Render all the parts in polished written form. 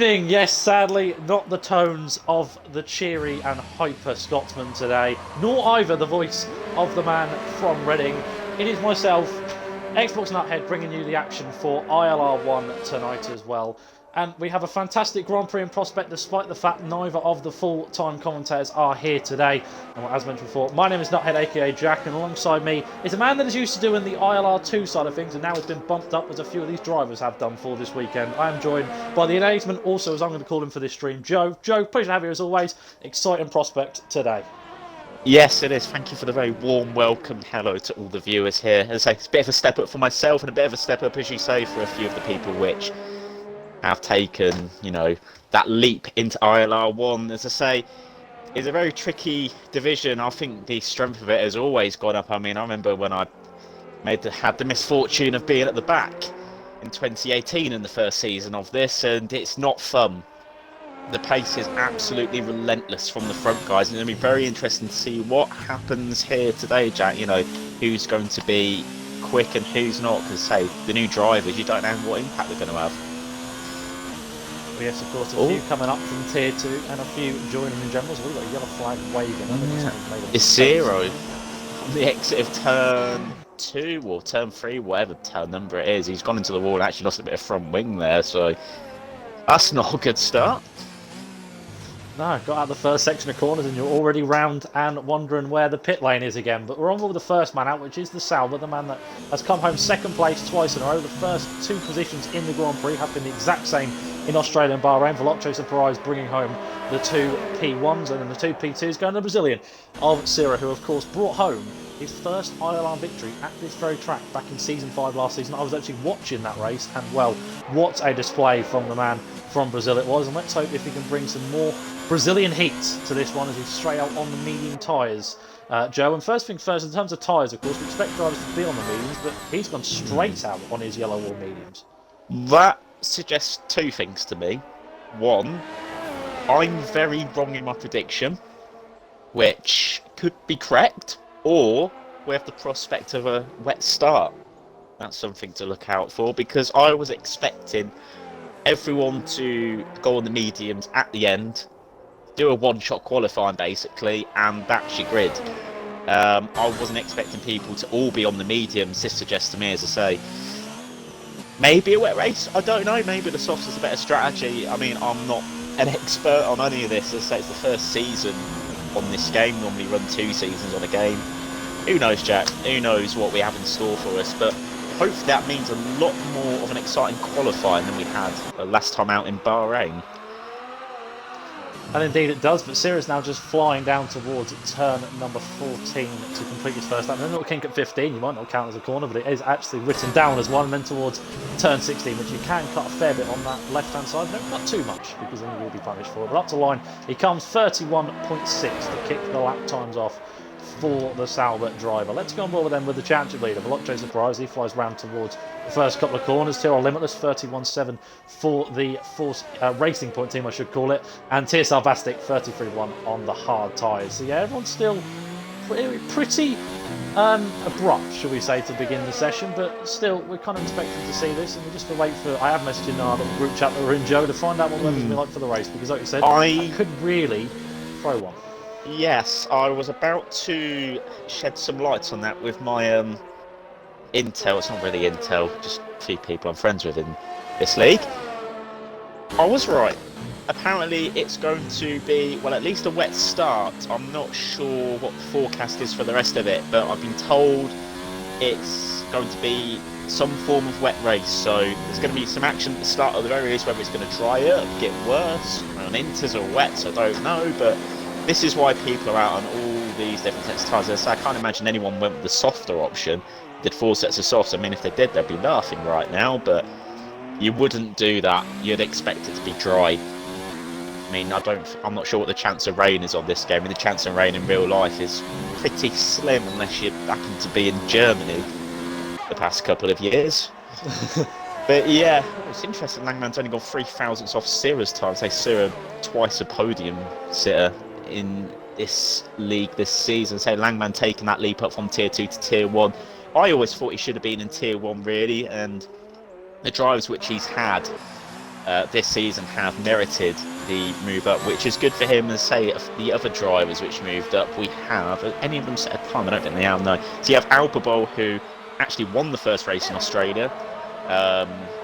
evening. Yes, sadly, not the tones of the cheery and hyper Scotsman today, nor either the voice of the man from Reading. It is myself, Xbox Nuthead, bringing you the action for ILR1 tonight as well. And we have a fantastic Grand Prix in prospect, despite the fact neither of the full-time commentators are here today. And as mentioned before, my name is Nuthead, aka Jack, and alongside me is a man that is used to doing the ILR2 side of things, and now has been bumped up as a few of these drivers have done for this weekend. I am joined by the engagement, also as I'm going to call him for this stream, Joe. Joe, pleasure to have you as always. Exciting prospect today. Yes, it is. Thank you for the very warm welcome. Hello to all the viewers here. As I say, it's a bit of a step up for myself and a bit of a step up, as you say, for a few of the people which have taken, that leap into ILR1. As I say, it's a very tricky division. I think the strength of it has always gone up. I mean, I remember when I had the misfortune of being at the back in 2018 in the first season of this, and it's not fun. The pace is absolutely relentless from the front guys, and it's going to be very interesting to see what happens here today, Jack. Who's going to be quick and who's not, because, say, the new drivers, you don't know what impact they're going to have. Yes, of course, a few coming up from Tier 2 and a few joining in general. So we've got a yellow flag waving. It's zero on the exit of turn 2 or turn 3, whatever turn number it is. He's gone into the wall and actually lost a bit of front wing there, so that's not a good start. No, got out the first section of corners and you're already round and wondering where the pit lane is again. But we're on with the first man out, which is the Sauber, the man that has come home second place twice in a row. The first two positions in the Grand Prix have been the exact same in Australia and Bahrain. Veloce Surprise bringing home the two P1s, and then the two P2s going to the Brazilian of Cira, who of course brought home his first ILR victory at this very track back in Season 5 last season. I was actually watching that race, and well, what a display from the man from Brazil it was. And let's hope if he can bring some more Brazilian heat to this one as he's straight out on the medium tyres. Joe, and first thing first, in terms of tyres, of course, we expect drivers to be on the mediums, but he's gone straight out on his yellow wall mediums. That suggests two things to me. One, I'm very wrong in my prediction, which could be correct, or we have the prospect of a wet start. That's something to look out for, because I was expecting everyone to go on the mediums at the end, do a one-shot qualifying basically, and that's your grid. I wasn't expecting people to all be on the mediums. This suggests to me, as I say, maybe a wet race. I don't know. Maybe the softs is a better strategy. I mean, I'm not an expert on any of this. As I say, it's the first season on this game. Normally run 2 seasons on a game. Who knows, Jack? Who knows what we have in store for us? But hopefully that means a lot more of an exciting qualifying than we had last time out in Bahrain. And indeed it does, but Cira's now just flying down towards turn number 14 to complete his first lap. And then little kink at 15, you might not count as a corner, but it is actually written down as one. And then towards turn 16, which you can cut a fair bit on that left-hand side. No, not too much, because then you will be punished for it. But up to line, he comes 31.6 to kick the lap times off for the Sauber driver. Let's go on board with them with the championship leader. Veloce Surprise, he flies round towards the first couple of corners. Tyrrell Limitless, 31.7 for the Force Racing Point team, I should call it. And Tier Salvastic, 33.1 on the hard tyres. So yeah, everyone's still pretty abrupt, shall we say, to begin the session. But still, we're kind of expecting to see this. And we just have to wait for... I have messaged in our little group chat that we're in, Joe, to find out what the weather's going to be like for the race. Because like you said, I could really throw one. Yes, I was about to shed some light on that with my intel. It's not really intel, just a few people I'm friends with in this league. I was right. Apparently it's going to be, well, at least a wet start. I'm not sure what the forecast is for the rest of it, but I've been told it's going to be some form of wet race. So there's going to be some action at the start of the very race, whether it's going to dry up, get worse, on inters or wets, I don't know, but this is why people are out on all these different sets of tyres. I can't imagine anyone went with the softer option, did 4 sets of softs. I mean, if they did, they'd be laughing right now, but you wouldn't do that. You'd expect it to be dry. I mean, I'm not sure what the chance of rain is on this game. I mean, the chance of rain in real life is pretty slim unless you happen to be in Germany the past couple of years. But yeah, it's interesting. Langman's only got 3 thousandths off Cira's time. Say Cira twice a podium sitter in this league this season. Say Langman taking that leap up from Tier 2 to Tier 1. I always thought he should have been in Tier 1 really, and the drives which he's had this season have merited the move up, which is good for him. And say the other drivers which moved up, we have any of them set a time? I don't think they have. No. So you have Alphabol, who actually won the first race in Australia,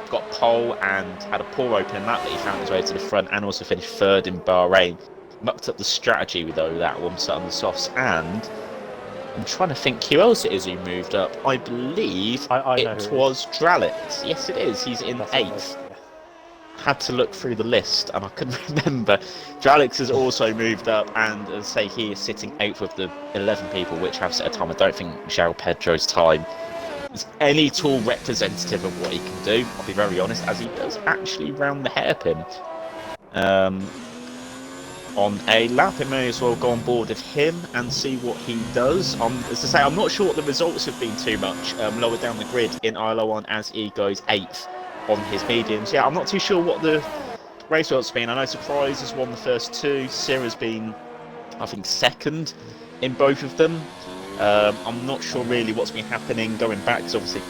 got pole and had a poor opening lap, but he found his way to the front and also finished third in Bahrain. Mucked up the strategy with that one set on the softs, and I'm trying to think who else it is who moved up. I believe it was Dralix. Yes, it is. He's in 8th. Had to look through the list and I couldn't remember. Dralix has also moved up, and as I say, he is sitting 8th with the 11 people which have set a time. I don't think João Pedro's time is any at all representative of what he can do. I'll be very honest, as he does actually round the hairpin. On a lap, it may as well go on board with him and see what he does. As I say, I'm not sure what the results have been too much lower down the grid in ILR1 as he goes 8th on his mediums. Yeah, I'm not too sure what the race results have been. I know Surprise has won the first 2. Sierra's been, I think, 2nd in both of them. I'm not sure really what's been happening going back, because obviously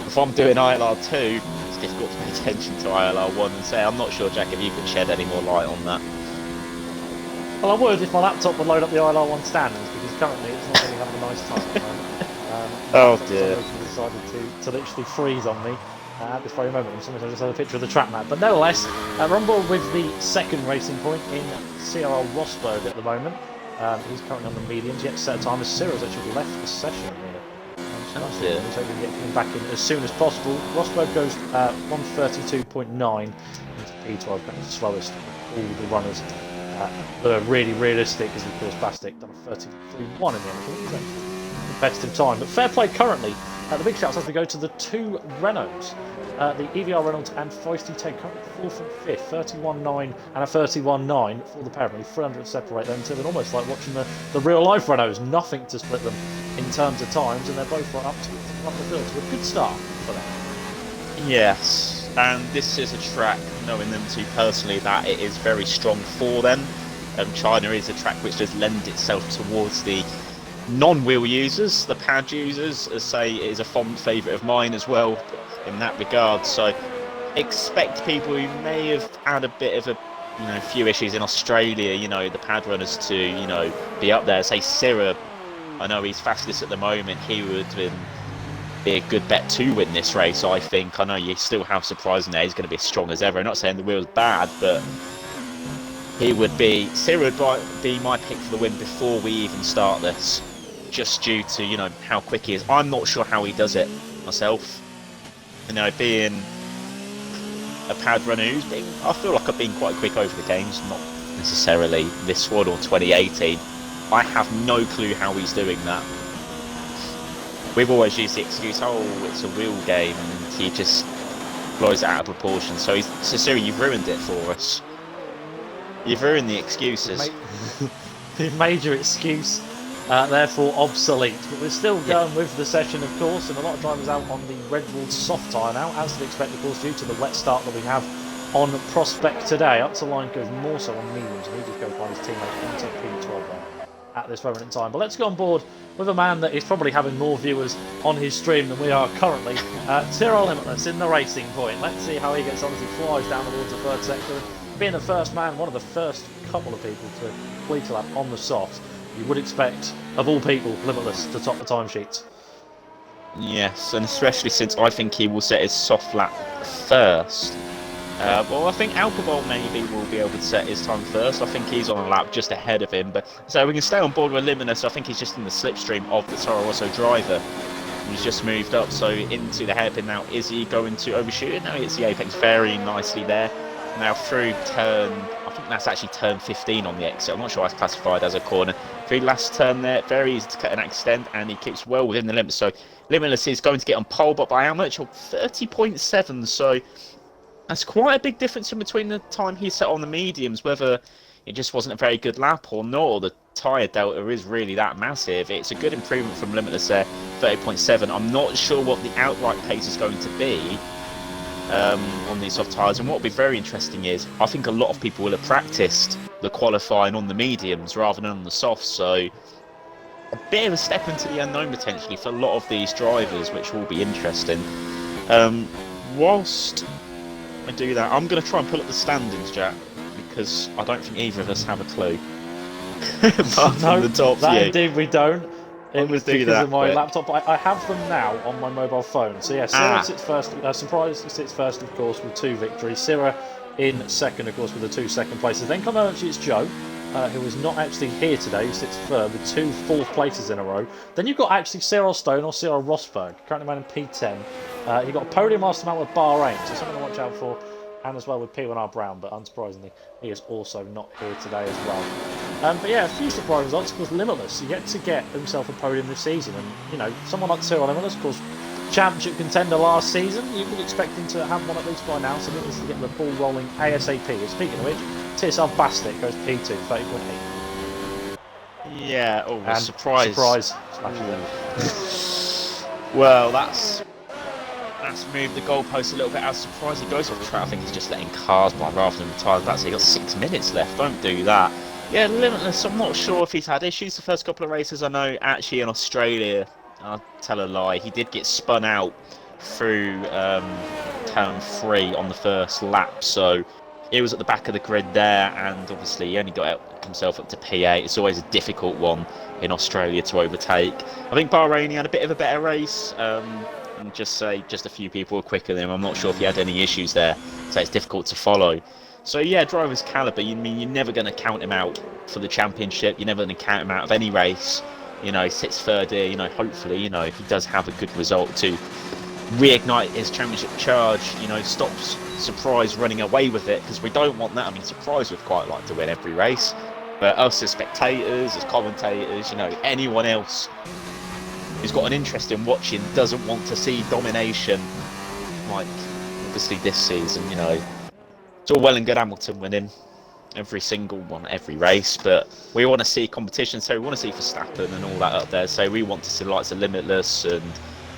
if I'm doing ILR2, it's difficult to pay attention to ILR1 and say, I'm not sure, Jack, if you can shed any more light on that. Well, I would if my laptop would load up the ILR1 standards, because currently it's not really having a nice time at the moment. Oh dear. Decided to literally freeze on me at this very moment. Sometimes I just have a picture of the track map. But nevertheless, we're on board with the second racing point in CRL Rosberg at the moment. He's currently on the mediums, yet set a time as Cyril's actually left the session here. He's hoping to get him back in as soon as possible. Rosberg goes 1:32.9 into P12, the slowest of all the runners. That are really realistic, as of course Bastic done a 33.1 in the end, so it was a competitive time. But fair play currently. The big shouts as we go to the 2 Renaults. The EVR Reynolds and Feisty Ted currently 4th and 5th, 31.9 and a 31.9 for the pair. Really 300 separate them two, and almost like watching the real life Renaults, nothing to split them in terms of times, and they're both right up to the field. So a good start for them. Yes. And this is a track, knowing them two personally, that it is very strong for them. China is a track which does lend itself towards the non-wheel users, the pad users. As say, it is a fond favourite of mine as well in that regard. So expect people who may have had a bit of a few issues in Australia, the pad runners to be up there. Say Syrah, I know he's fastest at the moment. He would have been be a good bet to win this race, I think. I know you still have Surprise in there. He's going to be as strong as ever. I'm not saying the wheel's bad, but Syrah would be my pick for the win before we even start this, just due to how quick he is. I'm not sure how he does it myself. Being a pad runner I feel like I've been quite quick over the games, not necessarily this one or 2018. I have no clue how he's doing that. We've always used the excuse, it's a wheel game, and he just blows it out of proportion. So Siri, you've ruined it for us. You've ruined the excuses. You've made your excuse, therefore obsolete. But we're still going with the session, of course, and a lot of drivers out on the Redwood soft tyre now, as to expect, of course, due to the wet start that we have on Prospect today. Up to line goes more so on mediums, and he just goes by his teammate into P12 at this moment in time. But let's go on board with a man that is probably having more viewers on his stream than we are currently. Tyrrell Limitless in the racing point. Let's see how he gets on as he flies down towards the third sector. Being the first man, one of the first couple of people to complete a lap on the soft, you would expect, of all people, Limitless to top the timesheets. Yes, and especially since I think he will set his soft lap first. Well, I think Alphabol maybe will be able to set his time first. I think he's on a lap just ahead of him. But so we can stay on board with Limitless. I think he's just in the slipstream of the Toro Rosso driver. He's just moved up, so into the hairpin now. Is he going to overshoot it? No, he hits the apex very nicely there. Now through turn, I think that's actually turn 15 on the exit. I'm not sure that's classified as a corner. Through last turn there, very easy to cut and extend, and he keeps well within the limits. So Limitless is going to get on pole, but by how much? 30.7. So that's quite a big difference in between the time he set on the mediums, whether it just wasn't a very good lap or not, or the tyre delta is really that massive. It's a good improvement from Limitless there, 30.7. I'm not sure what the outright pace is going to be on these soft tyres, and what will be very interesting is I think a lot of people will have practiced the qualifying on the mediums rather than on the softs, so a bit of a step into the unknown potentially for a lot of these drivers, which will be interesting. Whilst I do that. I'm going to try and pull up the standings, Jack, because I don't think either of us have a clue. Apart from the top that few. indeed we don't. It was because of my quick. laptop. I have them now on my mobile phone. So yeah, Sarah sits first. Surprise sits first, of course, with 2 victories. Sarah in second, of course, with the 2 second places. Then come out, it's Joe, who is not actually here today, who sits third with 2 fourth places in a row. Then you've got actually Cyril Stone or Cyril Rosberg, currently man in P10. You've got a podium master man with Bahrain, so something to watch out for. And as well with P1R Brown, but unsurprisingly, he is also not here today as well. But yeah, a few surprise results. Of course, Limitless, he yet to get himself a podium this season. And, you know, someone like Cyril Limitless, of course, championship contender last season, you would expect him to have one at least by now, so Limitless to get the ball rolling ASAP. And speaking of which, TSR Bastic goes P2, 30.8. Yeah, oh, and surprise. Well, that's moved the goalpost a little bit. As surprised he goes off track, I think he's just letting cars by rather than tyres. That's, he got 6 minutes left. Don't do that. Yeah, Limitless. I'm not sure if he's had issues the first couple of races. I know actually in Australia, I'll tell a lie, he did get spun out through turn 3 on the first lap. So he was at the back of the grid there, and obviously he only got himself up to P8. It's always a difficult one in Australia to overtake. I think Bahrain had a bit of a better race. And just say just a few people were quicker than him. I'm not sure if he had any issues there, so it's difficult to follow. So yeah, driver's caliber. You're never going to count him out for the championship. You're never going to count him out of any race. You know, he sits third here. You know, hopefully, you know, if he does have a good result to reignite his championship charge, you know, stops Surprise running away with it, because we don't want that. I mean, Surprise would quite like to win every race, but us as spectators, as commentators, you know, anyone else who's got an interest in watching doesn't want to see domination, like obviously this season. You know, it's all well and good Hamilton winning every single one, every race, but we want to see competition. So we want to see Verstappen and all that up there. So we want to see the likes of Limitless and,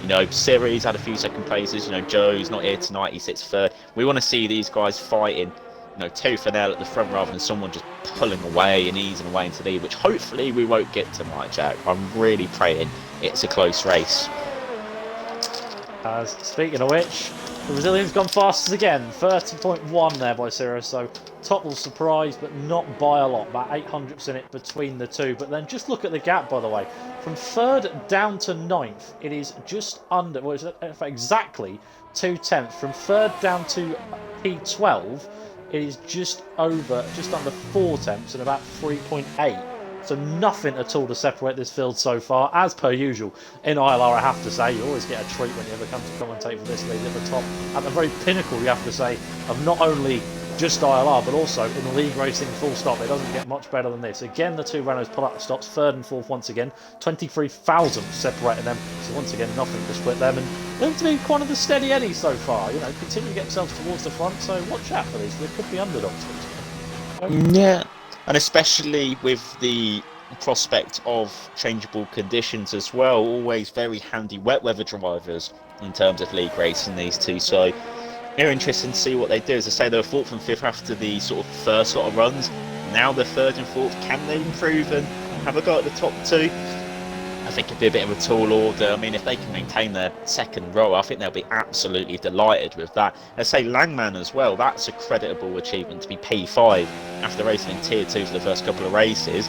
you know, Series had a few second places. You know, Joe's not here tonight, he sits third. We want to see these guys fighting, you know, tooth and nail at the front rather than someone just pulling away and easing away into the lead, which hopefully we won't get tonight, Jack. I'm really praying it's a close race. Speaking of which, the Brazilian's gone fastest again. 30.1 there by Cyril, so total surprise, but not by a lot. About 800ths in it between the two. But then just look at the gap, by the way. From third down to ninth, it is just under, well, it's in fact exactly 2/10. From third down to P12, it is just under 4/10 and about 3.8. So nothing at all to separate this field so far, as per usual. In ILR, I have to say, you always get a treat when you ever come to commentate for this league at the top. At the very pinnacle, you have to say, of not only just ILR, but also in league racing full stop. It doesn't get much better than this. Again, the two Renaults pull out the stops, third and fourth once again. 23,000 separating them. So once again, nothing to split them. And they look to be quite of the steady Eddies so far. You know, continue to get themselves towards the front. So watch out for these. They could be underdogs. Yeah. And especially with the prospect of changeable conditions as well, always very handy wet weather drivers in terms of league racing, these two. So they're interesting to see what they do. As I say, they were fourth and fifth after the sort of first lot of runs. Now they're third and fourth. Can they improve and have a go at the top two? I think it'd be a bit of a tall order. I mean, if they can maintain their second row, I think they'll be absolutely delighted with that. Let's say Langman as well, that's a creditable achievement to be P5 after racing in Tier 2 for the first couple of races.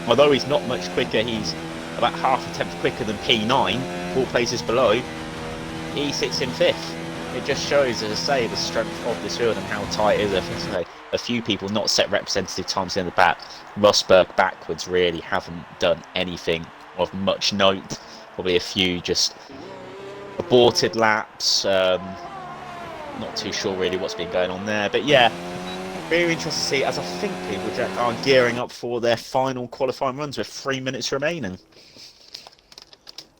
Although he's not much quicker, he's about half a tenth quicker than P9, 4 places below. He sits in 5th. It just shows, as I say, the strength of this field and how tight it is. I think a few people not set representative times in the back. Rosberg backwards really haven't done anything of much note. Probably a few just aborted laps. Not too sure really what's been going on there, but yeah, very interesting to see, as I think people are gearing up for their final qualifying runs with 3 minutes remaining.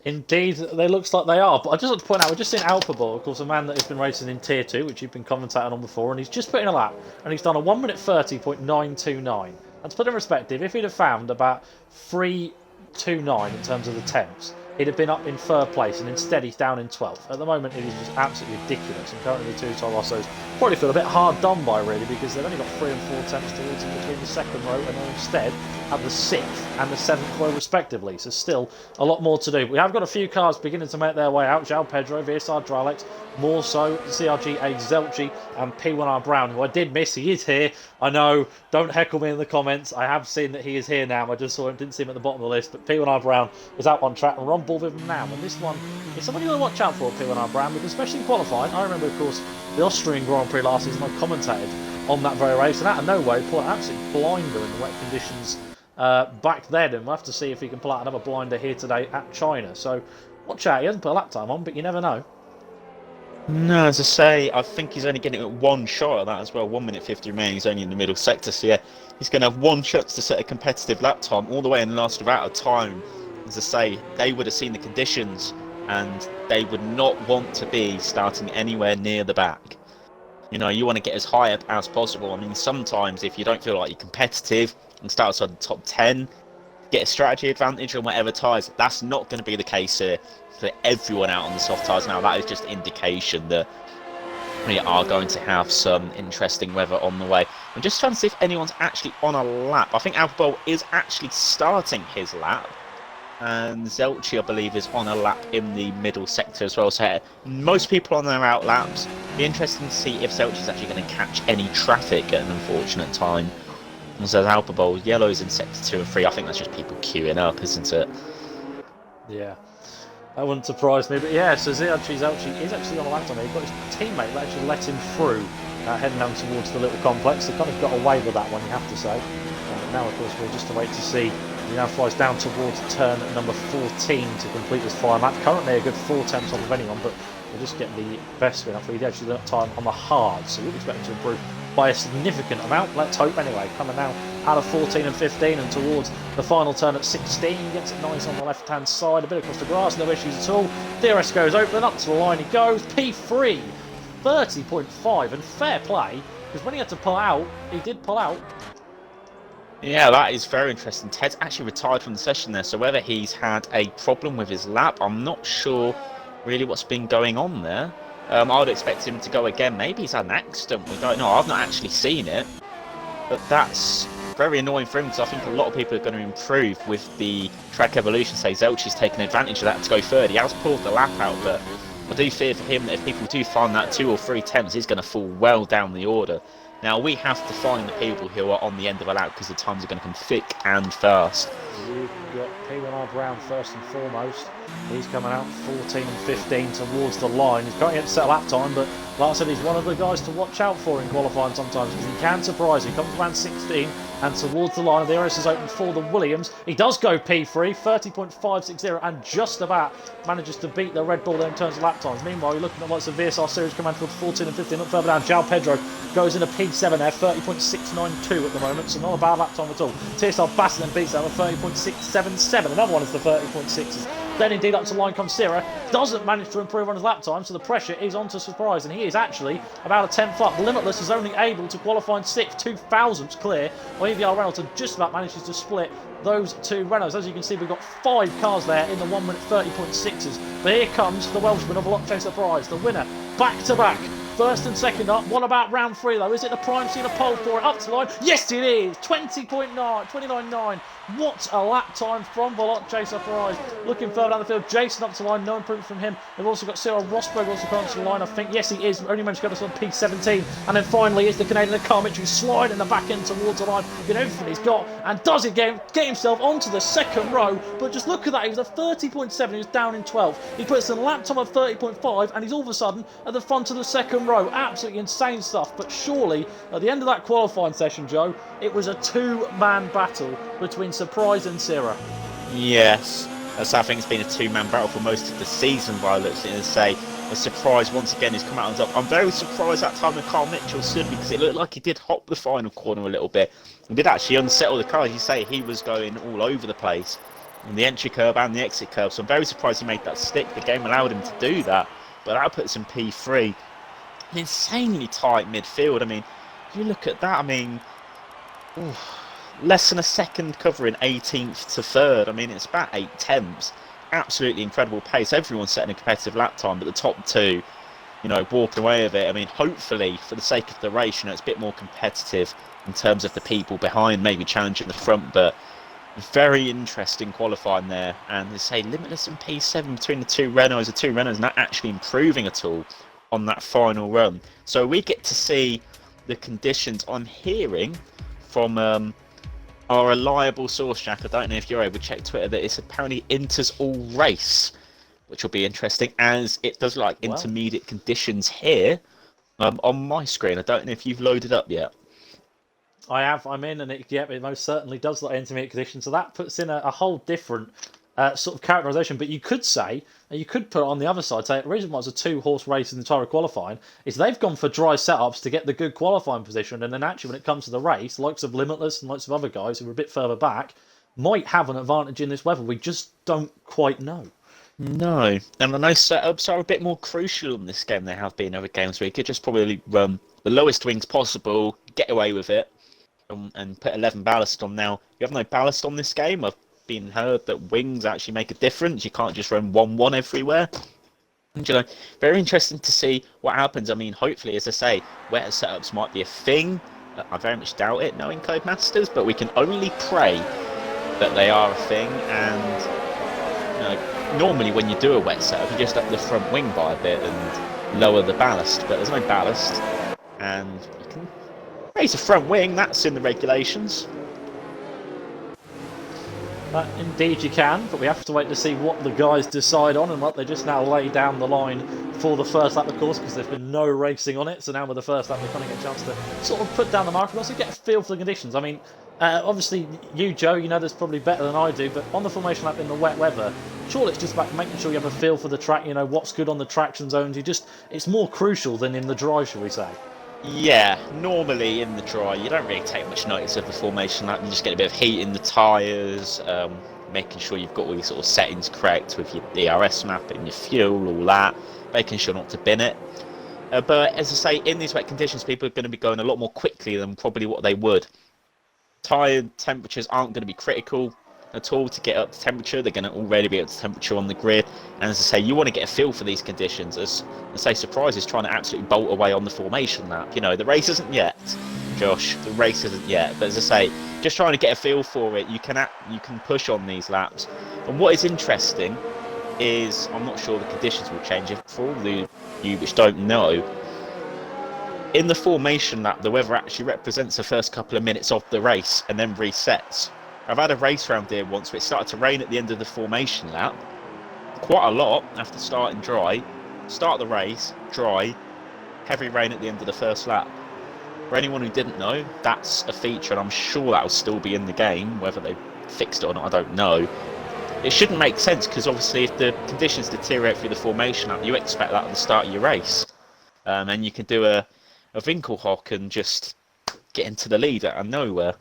Indeed, they looks like they are. But I just want to point out, we've just seen Alphaball, of course, a man that has been racing in Tier 2, which you've been commentating on before, and he's just put in a lap, and he's done a 1 minute 30.929. And to put it in perspective, if he'd have found about 3.29 in terms of the temps, he'd have been up in third place, and instead he's down in 12th. At the moment, it is just absolutely ridiculous, and currently the two Toro Rossos probably feel a bit hard done by, really, because they've only got 3 and 4 temps towards them between the second row, and they're instead at the 6th and the 7th row respectively, so still a lot more to do. We have got a few cars beginning to make their way out. João Pedro, VSR Dralex, More so, CRGA Zelchi and P1R Brown, who I did miss. He is here. I know. Don't heckle me in the comments. I have seen that he is here now. I just saw him, didn't see him at the bottom of the list. But P1R Brown is out on track, and we're on board with him now. And this one is somebody you want to watch out for, P1R Brown, because especially in qualifying. I remember, of course, the Austrian Grand Prix last season. I commentated on that very race, and out of nowhere, he pulled an absolute blinder in the wet conditions back then. And we'll have to see if he can pull out another blinder here today at China. So watch out. He hasn't put a lap time on, but you never know. No, as I say, I think he's only getting one shot at that as well. 1 minute 50 remaining. He's only in the middle sector, so yeah, he's going to have one shot to set a competitive lap time all the way in the last about of time. As I say, they would have seen the conditions, and they would not want to be starting anywhere near the back. You know, you want to get as high up as possible. I mean, sometimes if you don't feel like you're competitive and start outside the top 10, get a strategy advantage on whatever tyres. That's not going to be the case here for everyone out on the soft tyres now. That is just indication that we are going to have some interesting weather on the way. I'm just trying to see if anyone's actually on a lap. I think Alphabol is actually starting his lap, and Zelchi, I believe, is on a lap in the middle sector as well. So most people on their out laps. Be interesting to see if Zelchi's actually going to catch any traffic at an unfortunate time. And so Alphabol, yellow's in sector 2 and 3. I think that's just people queuing up, isn't it? Yeah. That wouldn't surprise me, but yeah, so Zelchi is actually on a lap time. He's got his teammate that actually let him through, heading down towards the little complex. They kind of got away with that one, you have to say. Now, of course, we'll just wait to see. He now flies down towards turn number 14 to complete his final lap. Currently a good 4 tenths off of anyone, but we'll just get the best spin off. He actually got time on the hard, so we'll expect him to improve by a significant amount. Let's hope anyway. Coming now out of 14 and 15 and towards the final turn at 16. Gets it nice on the left hand side, a bit across the grass, no issues at all. DRS goes open, up to the line he goes. P3, 30.5, and fair play, because when he had to pull out, he did pull out. Yeah, that is very interesting. Ted's actually retired from the session there, so whether he's had a problem with his lap, I'm not sure really what's been going on there. I would expect him to go again. Maybe he's had an accident. We don't know. I've not actually seen it. But that's very annoying for him, because I think a lot of people are going to improve with the track evolution. Say Zelchi's taken advantage of that to go third. He has pulled the lap out, but I do fear for him that if people do find that 2 or 3 tenths, he's going to fall well down the order. Now, we have to find the people who are on the end of a lap, because the times are going to come thick and fast. You've got P1R Brown first and foremost. He's coming out 14 and 15 towards the line. He's currently at set lap time, but like I said, he's one of the guys to watch out for in qualifying sometimes, because he can surprise you. He comes around 16 and towards the line. The DRS is open for the Williams. He does go P3, 30.560, and just about manages to beat the Red Bull there in terms of lap times. Meanwhile, you're looking at lots of VSR Series command towards 14 and 15. Up further down, João Pedro goes in a P7 there, 30.692 at the moment, so not a bad lap time at all. TSR Bassett then beats that with 30.677. Another one is the 30.6s. Then indeed up to line comes Sierra. Doesn't manage to improve on his lap time, so the pressure is on to Surprise, and he is actually about a 10th up. Limitless is only able to qualify in 6th, 2 thousandths clear, while EVR Reynolds just about manages to split those two Renaults. As you can see, we've got 5 cars there in the 1 minute 30.6s. But here comes the Welshman of Veloce Surprise, the winner, back to back. First and second up. What about round 3 though? Is it the prime seat of pole for it? Up to the line. Yes, it is. 29.9. What a lap time from Veloce Surprise. Looking further down the field, Jason up to the line. No improvement from him. We've also got Cyril Rosberg also coming to the line. I think, yes, he is. Only managed to get us on P17. And then finally is the Canadian car Mitchell sliding the back end towards the line. With everything he's got. And does it get himself onto the second row. But just look at that. He was at 30.7. He was down in 12th. He puts a lap time of 30.5. And he's all of a sudden at the front of the second row. Absolutely insane stuff. But surely, at the end of that qualifying session, Joe, it was a 2-man battle between Surprise and Sierra. Yes, I think it's been a 2-man battle for most of the season, by looks at it, and say a Surprise once again has come out on top. I'm very surprised that time when Carl Mitchell stood, because it looked like he did hop the final corner a little bit. He did actually unsettle the car. As you say, he was going all over the place in the entry curve and the exit curve, so I'm very surprised he made that stick. The game allowed him to do that, but that puts him P3. An insanely tight midfield. I mean, you look at that, I mean, less than a second covering 18th to 3rd. I mean, it's about 8 tenths. Absolutely incredible pace. Everyone's setting a competitive lap time, but the top 2, you know, walking away with it. I mean, hopefully, for the sake of the race, you know, it's a bit more competitive in terms of the people behind, maybe challenging the front, but very interesting qualifying there. And they say Limitless and P7 between the 2 Renaults, not actually improving at all. on that final run. So we get to see the conditions. I'm hearing from our reliable source, Jack, I don't know if you're able to check Twitter, that it's apparently Inter's all race, which will be interesting, as it does like intermediate conditions here on my screen. I don't know if you've loaded up yet. I have. I'm in, and it most certainly does like intermediate conditions. So that puts in a whole different sort of characterisation. But you could say, and you could put it on the other side, say the reason why it's a 2-horse race in the entire qualifying is they've gone for dry setups to get the good qualifying position, and then actually when it comes to the race, likes of Limitless and likes of other guys who are a bit further back might have an advantage in this weather. We just don't quite know. No, and I know setups are a bit more crucial in this game than they have been in other games where you could just probably run the lowest wings possible, get away with it, and put 11 ballast on. Now, you have no ballast on this game. I've been heard that wings actually make a difference. You can't just run 1-1 everywhere. And, you know, very interesting to see what happens. I mean, hopefully, as I say, wetter setups might be a thing. I very much doubt it, knowing Codemasters, but we can only pray that they are a thing. And, you know, normally when you do a wet setup, you just up the front wing by a bit and lower the ballast, but there's no ballast, and you can raise the front wing. That's in the regulations. Indeed you can, but we have to wait to see what the guys decide on and what they just now lay down the line for the first lap, of course, because there's been no racing on it. So now with the first lap, they kind of get a chance to sort of put down the mark and also get a feel for the conditions. I mean, obviously, you, Joe, you know this probably better than I do, but on the formation lap in the wet weather, surely it's just about making sure you have a feel for the track, you know, what's good on the traction zones. It's more crucial than in the dry, shall we say. Yeah, normally in the dry, you don't really take much notice of the formation lap. You just get a bit of heat in the tyres, making sure you've got all your sort of settings correct with your DRS map and your fuel, all that, making sure not to bin it. But as I say, in these wet conditions, people are going to be going a lot more quickly than probably what they would. Tyre temperatures aren't going to be critical at all to get up to temperature. They're going to already be up to temperature on the grid. And as I say, you want to get a feel for these conditions. As I say, Surprise is trying to absolutely bolt away on the formation lap. You know, the race isn't yet, Josh. The race isn't yet. But as I say, just trying to get a feel for it. You can push on these laps. And what is interesting is, I'm not sure the conditions will change. For all the you which don't know, in the formation lap, the weather actually represents the first couple of minutes of the race and then resets. I've had a race round here once where it started to rain at the end of the formation lap. Quite a lot after starting dry. Start the race, dry, heavy rain at the end of the first lap. For anyone who didn't know, that's a feature, and I'm sure that'll still be in the game. Whether they fixed it or not, I don't know. It shouldn't make sense, because obviously if the conditions deteriorate through the formation lap, you expect that at the start of your race. And you can do a Winkelhock and just get into the lead out of nowhere.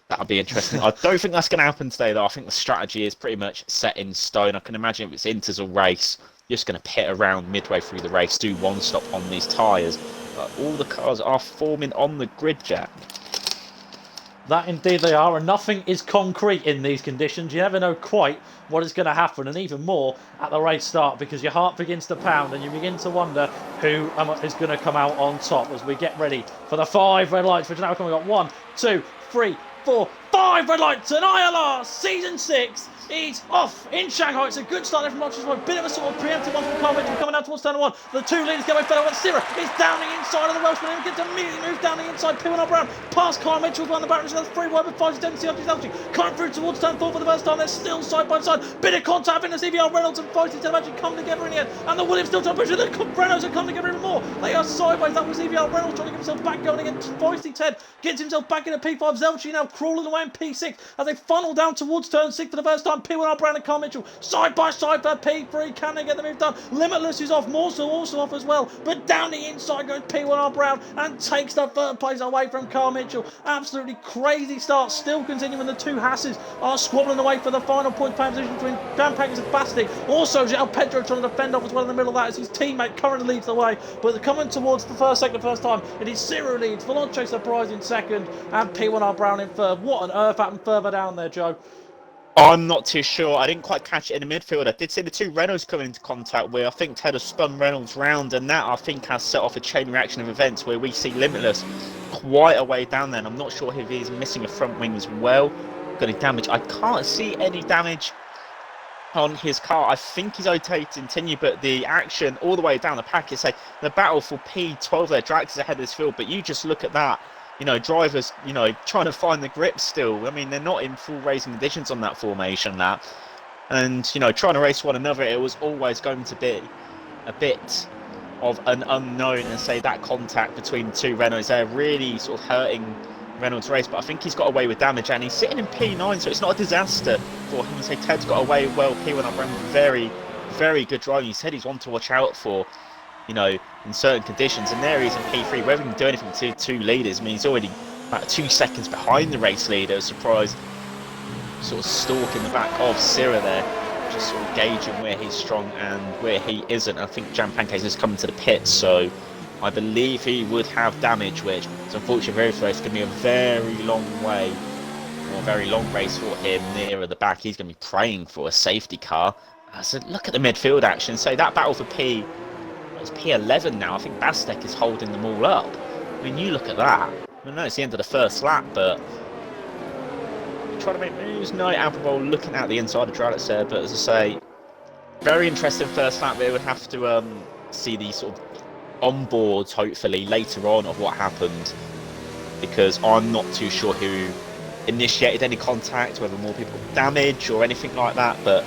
That'll be interesting. I don't think that's going to happen today, though. I think the strategy is pretty much set in stone. I can imagine if it's Inter's a race, you're just going to pit around midway through the race, do one stop on these tyres. But all the cars are forming on the grid, Jack. That indeed they are, and nothing is concrete in these conditions. You never know quite what is going to happen, and even more at the race start, because your heart begins to pound and you begin to wonder who is going to come out on top as we get ready for the 5 red lights, which are now coming up. 1, 2, 3, 4, 5 red lights, and ILR Season 6 is off in Shanghai. It's a good start there from Rochester. A bit of a sort of preemptive one from Carl Mitchell coming down towards turn 1. The 2 leaders go away fellow, but Sierra is down the inside of the Welshman and gets immediately moved down the inside. Piwin Brown past Carl Mitchell on the back. That's 3 wide with 5 tendency on Zelchi. Coming through towards turn 4 for the first time. They're still side by side. Bit of contact in the CVR Reynolds and Feisty Ted actually come together in the end. And the Williams still trying to push it. The Reynolds have come together even more. They are sideways. That was CVR Reynolds trying to get himself back going against Feisty Ted. Gets himself back in a P5. Zelchi now crawling away in P6 as they funnel down towards turn 6 for the first time. Piwin Brown and Carl Mitchell side by side for P3. Can they get the move done? Limitless is off. Morso also off as well. But down the inside goes P1R Brown and takes the third place away from Carl Mitchell. Absolutely crazy start. Still continuing. The 2 Hasses are squabbling away for the final point pay position between Gran and Basti. Also, João Pedro trying to defend off as well in the middle of that as his teammate currently leads the way. But coming towards the first time, it is Ciro leads. Veloce Surprise in second and P1R Brown in third. What on earth happened further down there, Joe? I'm not too sure. I didn't quite catch it in the midfield. I did see the 2 Reynolds coming into contact where I think Ted has spun Reynolds round, and that I think has set off a chain reaction of events where we see Limitless quite a way down there. And I'm not sure if he's missing a front wing as well. Got any damage? I can't see any damage on his car. I think he's okay to continue, but the action all the way down the pack is like the battle for P12 there. Drax is ahead of this field, but you just look at that. Drivers, trying to find the grip still. I mean, they're not in full racing conditions on that formation, and trying to race one another. It was always going to be a bit of an unknown, and say that contact between the two Renaults there really sort of hurting Reynolds' race. But I think he's got away with damage, and he's sitting in P9, so it's not a disaster for him. So Ted's got away well. P1 up around very, very good driving. He said he's one to watch out for, in certain conditions. And there he is in P3. Whether he can do anything to two leaders, I mean, he's already about 2 seconds behind the race leader. Surprise, sort of stalking the back of Sira there, just sort of gauging where he's strong and where he isn't. I think Jan Pancakes is coming to the pits, so I believe he would have damage, which is unfortunately very close. It's going to be a very long way, or a very long race for him nearer the back. He's going to be praying for a safety car. So look at the midfield action. So that battle for it's P11 now. I think Bastek is holding them all up. I mean, you look at that. I know it's the end of the first lap, but trying to make moves. No, Alphabol looking at the inside of Dralix there, but as I say, very interesting first lap. They would have to see the sort of onboards hopefully later on of what happened, because I'm not too sure who initiated any contact, whether more people damage or anything like that. But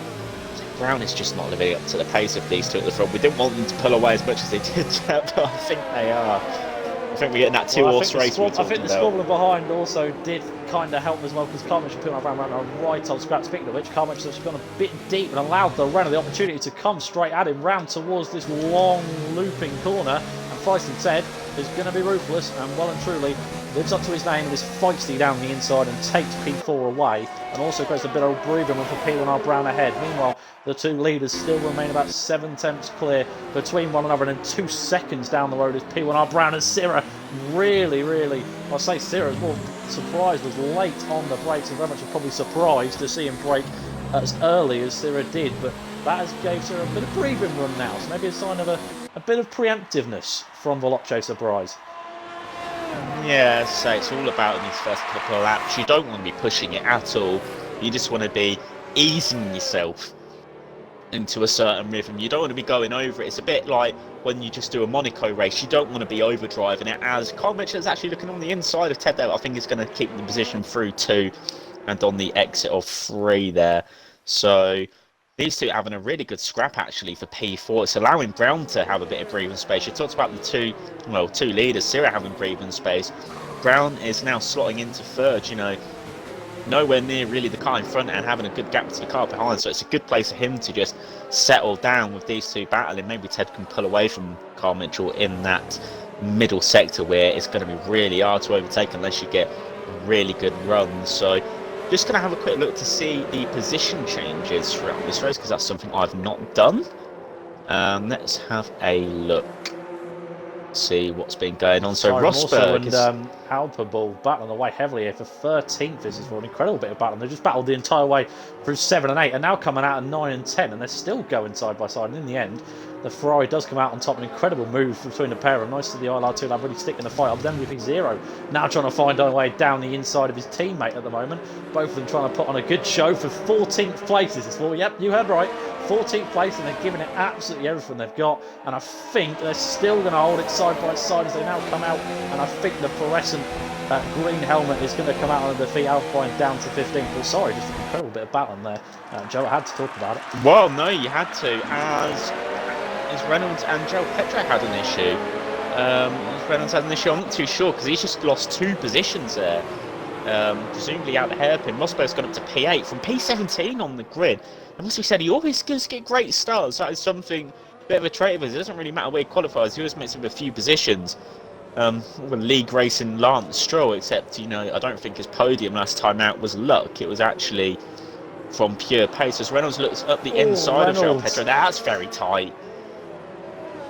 Brown is just not living up to the pace of these two at the front. We didn't want them to pull away as much as they did, but I think they are. I think we're getting that two-horse race. I think the squabbler behind also did kind of help as well, because Carmichael put on around a right on scrap. Speaking of which, Carmichael has gone a bit deep and allowed the Renault the opportunity to come straight at him round towards this long looping corner. And Feisty Ted is going to be ruthless and well and truly lives up to his name and is feisty down the inside and takes P4 away, and also creates a bit of breathing room for P1R Brown ahead. Meanwhile, the two leaders still remain about 7 tenths clear between one another, and then 2 seconds down the road is P1R Brown and Sira. Really, I'll say Sira is more surprised, was late on the brakes, and very much probably surprised to see him brake as early as Sira did, but that has gave Sira a bit of breathing room now, so maybe a sign of a bit of preemptiveness from Veloce Surprise. Yeah, so it's all about in these first couple of laps. You don't want to be pushing it at all. You just want to be easing yourself into a certain rhythm. You don't want to be going over it. It's a bit like when you just do a Monaco race. You don't want to be overdriving it, as Carl Mitchell is actually looking on the inside of Ted there. I think he's going to keep the position through 2 and on the exit of 3 there. So these two having a really good scrap actually for P4. It's allowing Brown to have a bit of breathing space. You talked about the two leaders, Sira having breathing space. Brown is now slotting into 3rd, nowhere near really the car in front and having a good gap to the car behind. So it's a good place for him to just settle down with these two battling. Maybe Ted can pull away from Carl Mitchell in that middle sector where it's going to be really hard to overtake unless you get really good runs. So just going to have a quick look to see the position changes throughout this race, because that's something I've not done. Let's have a look, see what's been going on. So Rosberg and Alphabol battling away heavily here for 13th. This is for an incredible bit of battling. They just battled the entire way through 7 and 8, and now coming out at 9 and 10, and they're still going side by side. And in the end, the Ferrari does come out on top. An incredible move between the pair. And nice to the ILR2 lab really sticking the fight up. Then with Zero now trying to find a way down the inside of his teammate at the moment. Both of them trying to put on a good show for 14th place. This is for, yep, you heard right, 14th place, and they're giving it absolutely everything they've got. And I think they're still going to hold it side by side as they now come out. And I think the fluorescent green helmet is going to come out and defeat Alpine down to 15th. Well, sorry, just an incredible bit of battling there. Joe, I had to talk about it. Well, no, you had to, as Reynolds and Joe Petro had an issue. Reynolds had an issue, I'm not too sure, because he's just lost 2 positions there. Presumably out the hairpin. Rosberg's gone up to P8 from P17 on the grid. And as we said, he always does get great starts. That is something, a bit of a trait of his. It doesn't really matter where he qualifies, he always makes it with a few positions. League racing Lance Stroll, except, I don't think his podium last time out was luck. It was actually from pure pace. As Reynolds looks up the inside of Joe Petro, that's very tight.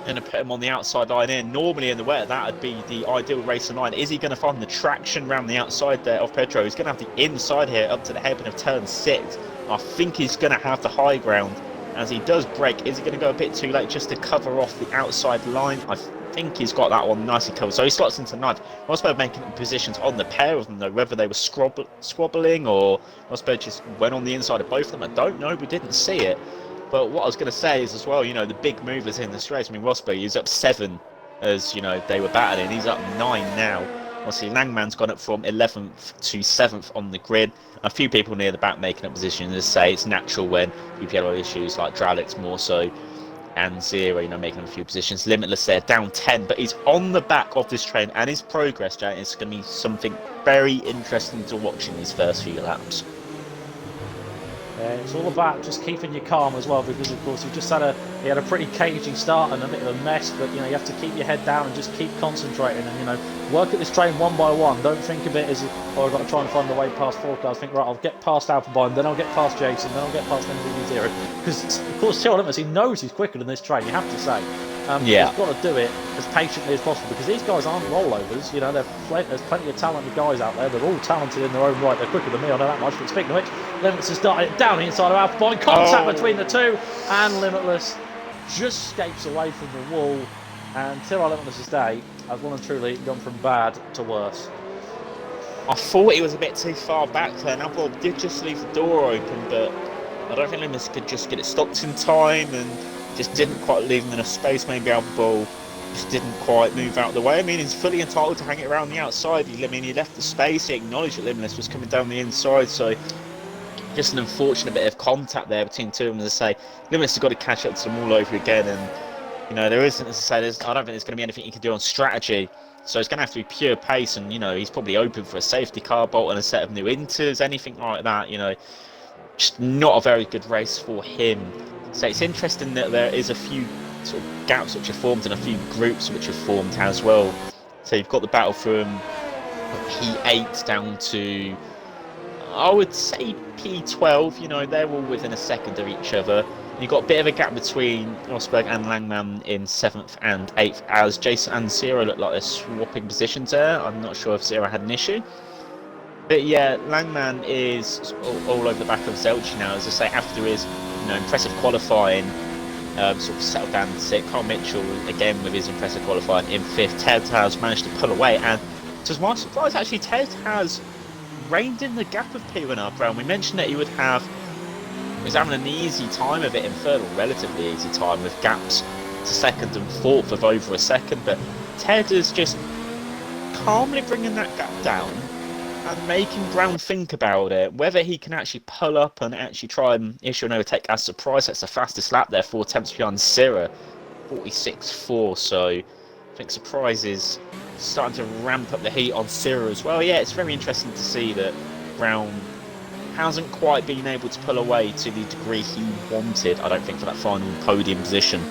Going to put him on the outside line in. Normally in the wet, that would be the ideal racing line. Is he going to find the traction around the outside there of Petro? He's going to have the inside here up to the hairpin of turn 6. I think he's going to have the high ground as he does brake. Is he going to go a bit too late just to cover off the outside line? I think he's got that one nicely covered. So he slots into ninth. Rosberg making positions on the pair of them, though, whether they were squabbling or Rosberg just went on the inside of both of them. I don't know. We didn't see it. But what I was going to say is as well, you know, the big movers in this race. I mean, Rosberg is up 7 as, you know, they were battling. He's up 9 now. Obviously, Langman's gone up from 11th to 7th on the grid. A few people near the back making up positions. As I say, it's natural when you've got issues like Dralix more so, and Zero, you know, making up a few positions. Limitless there, down 10, but he's on the back of this train, and his progress, Jack, is going to be something very interesting to watch in these first few laps. It's all about just keeping you calm as well, because of course he had a pretty cagey start and a bit of a mess, but you know, you have to keep your head down and just keep concentrating and, you know, work at this train one by one. Don't think of it as, oh, I've got to try and find the way past 4 cars. Think, right, I'll get past Alphabine, then I'll get past Jason, then I'll get past MVD0. Because of course Tyrrell Limitless, he knows he's quicker than this train, you have to say. Yeah. He's got to do it as patiently as possible, because these guys aren't rollovers. You know, there's plenty of talented guys out there. They're all talented in their own right. They're quicker than me, I know that much. But speaking of which, Limitless has started it down the inside of Alphabine. Contact between the two, and Limitless just escapes away from the wall. And Tyrrell Limitless's day has well and truly gone from bad to worse. I thought he was a bit too far back there. Now, Bob did just leave the door open, but I don't think Limitless could just get it stopped in time, and just didn't quite leave him enough space. Maybe Alphaball just didn't quite move out of the way. I mean, he's fully entitled to hang it around the outside. He left the space. He acknowledged that Limitless was coming down the inside, so just an unfortunate bit of contact there between two of them. As I say, Limitless has got to catch up to them all over again, and you know, there isn't, as I say, I don't think there's going to be anything he can do on strategy. So it's going to have to be pure pace, and you know, he's probably open for a safety car bolt and a set of new inters, anything like that. You know, just not a very good race for him. So it's interesting that there is a few sort of gaps which are formed and a few groups which are formed as well. So you've got the battle from P8 down to, I would say, P12. You know, they're all within a second of each other. You've got a bit of a gap between Rosberg and Langman in 7th and 8th, as Jason and Zero look like they're swapping positions there. I'm not sure if Zero had an issue. But yeah, Langman is all over the back of Zelchi now, as I say, after his impressive qualifying, sort of settled down in 6th. Carl Mitchell, again, with his impressive qualifying in 5th. Ted has managed to pull away, and to my surprise, actually, Ted has reined in the gap of P1R Brown. We mentioned that he was having an easy time of it in 3rd, or relatively easy time, with gaps to 2nd and 4th of over a second, but Ted is just calmly bringing that gap down and making Brown think about it, whether he can actually pull up and actually try and issue an overtake. As surprise, that's the fastest lap there, 4 tenths behind Syrah, 46.4. So I think Surprise is starting to ramp up the heat on Syrah as well. Yeah, it's very interesting to see that Brown hasn't quite been able to pull away to the degree he wanted, I don't think, for that final podium position.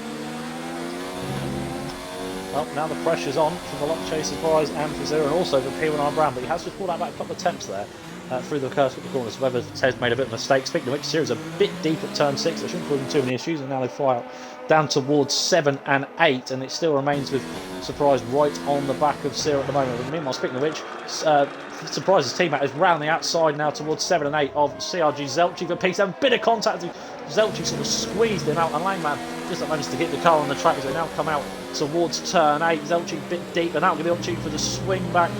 Well, now the pressure's on for the Lock Chase Surprise and for Zero, and also for P1R Brown, but he has just pulled out back a couple of attempts there through the curse with the corners. Whether Ted's made a bit of a mistake. Speaking of which, Zero's a bit deep at turn 6, there shouldn't cause him too many issues, and now they fly out down towards 7 and 8, and it still remains with Surprise right on the back of Zero at the moment. But meanwhile, speaking of which, Surprise's teammate is round the outside now towards 7 and 8 of CRG Zelchi for P7. Bit of contact. Zelchi sort of squeezed him out, and Langman just managed to hit the car on the track as they now come out towards turn 8. Zelchi a bit deep, and now going to be opportunity for the swing back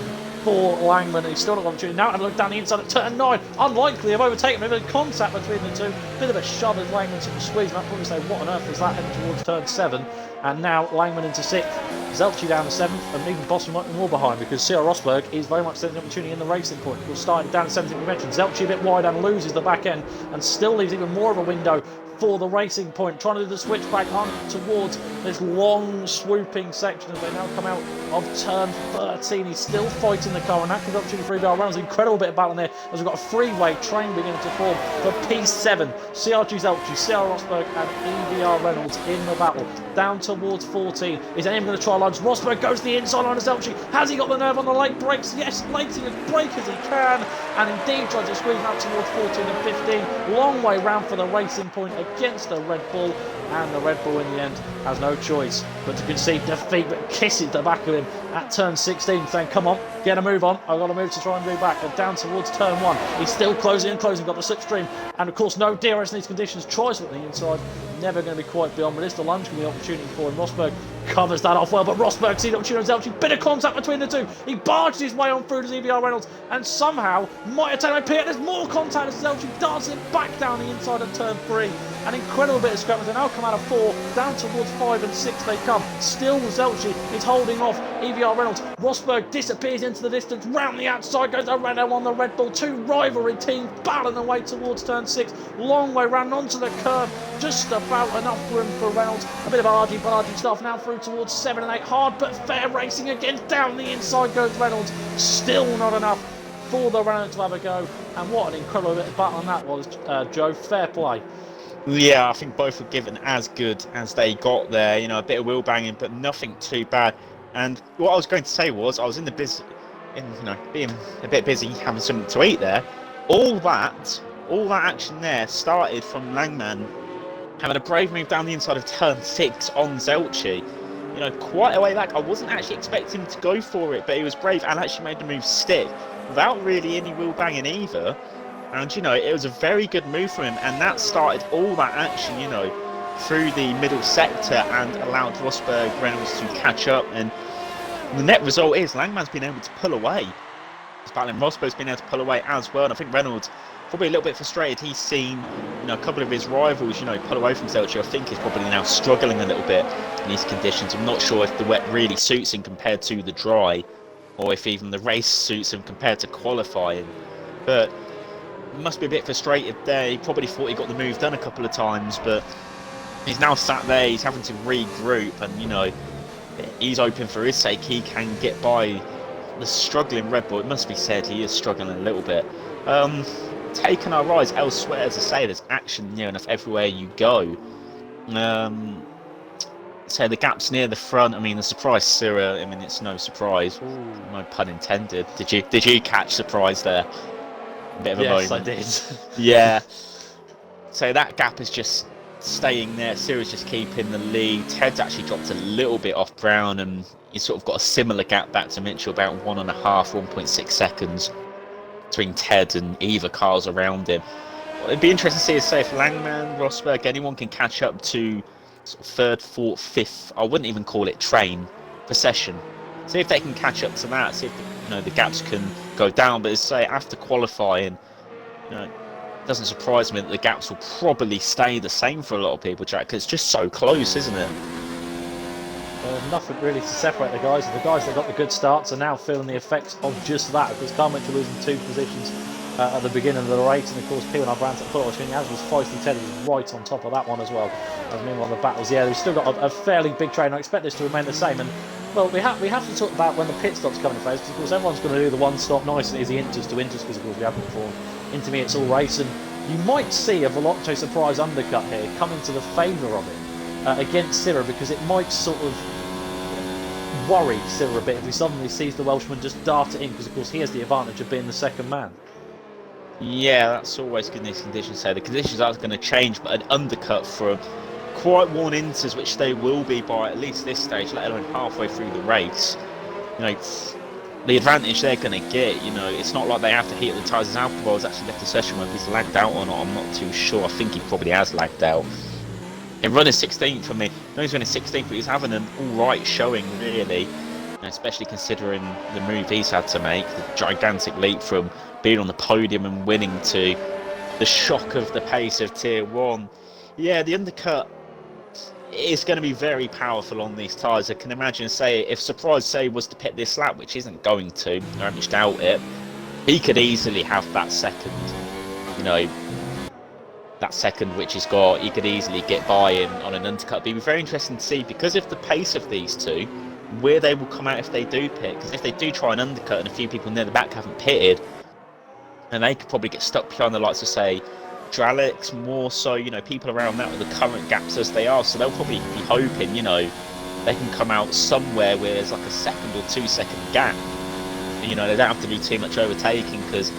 for Langman. He's still not got opportunity. Now had a look down the inside at turn 9. Unlikely of overtaking him. A bit of contact between the two. Bit of a shove as Langman sort of squeezed him out. Probably say, what on earth is that, heading towards turn 7. And now Langman into 6th. Zelchi down to 7th, and even Boston might be more behind, because CR Rosberg is very much setting the opportunity in the racing point. We'll start down to 17th, we mentioned. Zelchi a bit wide and loses the back end, and still leaves even more of a window for the racing point, trying to do the switchback on towards this long swooping section as they now come out of turn 13. He's still fighting the car, and that could be opportunity for ILR1. There's an incredible bit of battle in there as we've got a three-way train beginning to form for P7. CRG Zelchi, CR Rosberg and EVR Reynolds in the battle down towards 14. Is anyone going to try lines? Rosberg goes to the inside line of Zelchi. Has he got the nerve on the late brakes? Yes, lating as brake as he can, and indeed tries to squeeze out towards 14 and 15. Long way round for the racing point against the Red Bull, and the Red Bull in the end has no choice but to concede defeat, but kisses the back of him at turn 16, saying, come on, get a move on, I've got to move to try and move back. And down towards turn 1, he's still closing, got the slipstream, and of course no DRS in these conditions. Tries on the inside, never going to be quite beyond, but it's the lunge going to be an opportunity for him. Rosberg covers that off well, but Rosberg sees opportunity on Zelchi. Bit of contact between the two. He barges his way on through to EVR Reynolds and somehow might have taken a pit. There's more contact as Zelchi dancing back down the inside of turn 3. An incredible bit of scrap. They now come out of 4, down towards 5 and 6 they come. Still Zelchi is holding off EVR Reynolds. Rosberg disappears into the distance. Round the outside goes Renault on the Red Bull. Two rivalry teams battling away towards turn 6. Long way round onto the curve. Just about enough room for Reynolds. A bit of argy-bargy stuff now through towards 7 and 8. Hard but fair racing again. Down the inside goes Reynolds. Still not enough for the Renault to have a go. And what an incredible bit of battle that was, Joe. Fair play. Yeah, I think both were given as good as they got there. You know, a bit of wheel banging, but nothing too bad. And what I was going to say was, I was in the being a bit busy having something to eat there. All that action there started from Langman having a brave move down the inside of turn 6 on Zelchi. You know, quite a way back. I wasn't actually expecting him to go for it, but he was brave and actually made the move stick without really any wheel banging either. And, you know, it was a very good move from him, and that started all that action, you know, through the middle sector and allowed Rosberg Reynolds to catch up. And the net result is Langman's been able to pull away. He's battling Rosberg's been able to pull away as well. And I think Reynolds probably a little bit frustrated. He's seen, you know, a couple of his rivals, you know, pull away from Zelchi. I think he's probably now struggling a little bit in these conditions. I'm not sure if the wet really suits him compared to the dry, or if even the race suits him compared to qualifying. But he must be a bit frustrated there. He probably thought he got the move done a couple of times, but he's now sat there. He's having to regroup, and, you know, he's hoping for his sake he can get by the struggling Red Bull. It must be said he is struggling a little bit. Taking our rise elsewhere, as I say, there's action near enough everywhere you go. So the gap's near the front. I mean, the surprise Syrah, I mean, it's no surprise. Ooh, no pun intended. Did you catch surprise there? A bit of a yes, moment. I did. Yeah. So that gap is just staying there. Syrah's just keeping the lead. Ted's actually dropped a little bit off Brown, and he's sort of got a similar gap back to Mitchell, about 1.6 seconds between Ted and either cars around him. Well, it'd be interesting to see, say, if Langman, Rosberg, anyone can catch up to sort of 3rd, 4th, 5th. I wouldn't even call it train, procession. See if they can catch up to that. See if the gaps can go down. But as I say, after qualifying, it doesn't surprise me that the gaps will probably stay the same for a lot of people, Jack, because it's just so close, isn't it? Nothing really to separate the guys. The guys that got the good starts are now feeling the effects of just that, because Carl Mitchell losing 2 positions at the beginning of the race, and of course P1R Brandt at Puerto Rico, as was Feisty Ted, was right on top of that one as well. As meanwhile the battles, yeah, we've still got a fairly big train. I expect this to remain the same, and well, we have to talk about when the pit stops come into place, because of course everyone's going to do the one stop nice and easy inters to inters, because of course we haven't performed intermediates all race, and you might see a Veloce surprise undercut here come into the favour of it against Syrah, because it might sort of worry Syrah a bit if he suddenly sees the Welshman just dart it in, because of course he has the advantage of being the second man. Yeah, that's always good in these conditions. So the conditions aren't going to change, but an undercut for quite worn inters, which they will be by at least this stage, let alone halfway through the race. The advantage they're going to get, it's not like they have to heat the tyres. As Alcohol has actually left the session, whether he's lagged out or not, I'm not too sure. I think he probably has lagged out. In running 16th for me, no, he's running 16th, but he's having an alright showing, really. Especially considering the move he's had to make, the gigantic leap from being on the podium and winning to the shock of the pace of Tier 1. Yeah, the undercut is going to be very powerful on these tyres. I can imagine, say, if Surprise, say, was to pit this lap, which isn't going to, I very much doubt it, he could easily have that second, that second which he's got, he could easily get by him on an undercut. It'd be very interesting to see, because of the pace of these two, where they will come out if they do pit. Because if they do try an undercut and a few people near the back haven't pitted, then they could probably get stuck behind the likes of, say, Dralix, more so, people around that with the current gaps as they are. So they'll probably be hoping, they can come out somewhere where there's like a 1 or 2 second gap. They don't have to do too much overtaking, because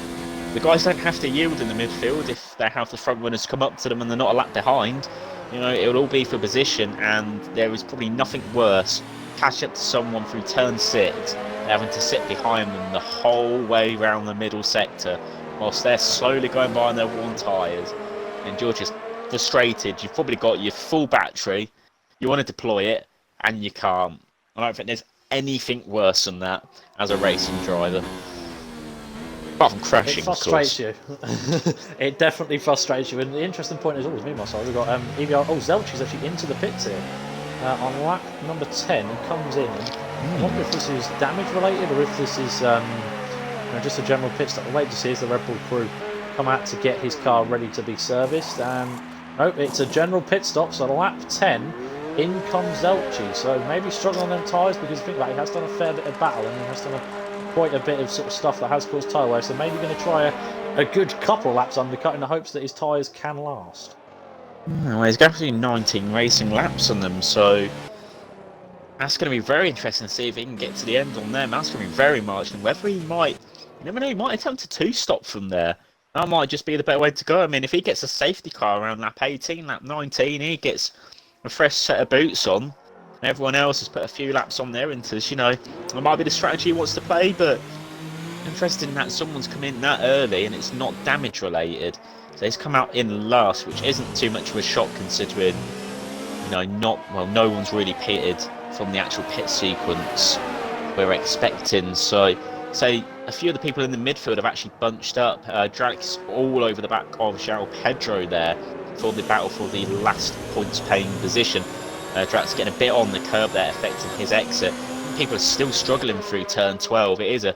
the guys don't have to yield in the midfield if they have the front runners come up to them and they're not a lap behind. It'll all be for position, and there is probably nothing worse catch up to someone through turn 6, having to sit behind them the whole way around the middle sector whilst they're slowly going by on their worn tyres, and you're just frustrated. You've probably got your full battery, you want to deploy it, and you can't. I don't think there's anything worse than that as a racing driver. Apart from crashing, it frustrates you. It definitely frustrates you. And the interesting point is, me myself, we've got EVR. Oh, Zelchi's actually into the pits here. On lap number 10, he comes in. I wonder if this is damage related or if this is just a general pit stop. We'll wait to see as the Red Bull crew come out to get his car ready to be serviced. Nope, it's a general pit stop. So lap 10, in comes Zelchi. So maybe struggling on them tyres because I think he has done a fair bit of battle and he has done quite a bit of sort of stuff that has caused tyre wear. So maybe going to try a good couple laps undercut in the hopes that his tyres can last. Well, he's got 19 racing laps on them, so that's going to be very interesting to see if he can get to the end on them. That's going to be very marginal. Whether he might, you never know, he might attempt a two-stop from there. That might just be the better way to go. I mean, if he gets a safety car around lap 18, lap 19, he gets a fresh set of boots on, and everyone else has put a few laps on their inters, it might be the strategy he wants to play, but interesting that someone's come in that early and it's not damage related. So he's come out in last, which isn't too much of a shock considering, no one's really pitted from the actual pit sequence we're expecting. So, say a few of the people in the midfield have actually bunched up. Drax all over the back of João Pedro there for the battle for the last points-paying position. Drax getting a bit on the curb there, affecting his exit. People are still struggling through turn 12. It is a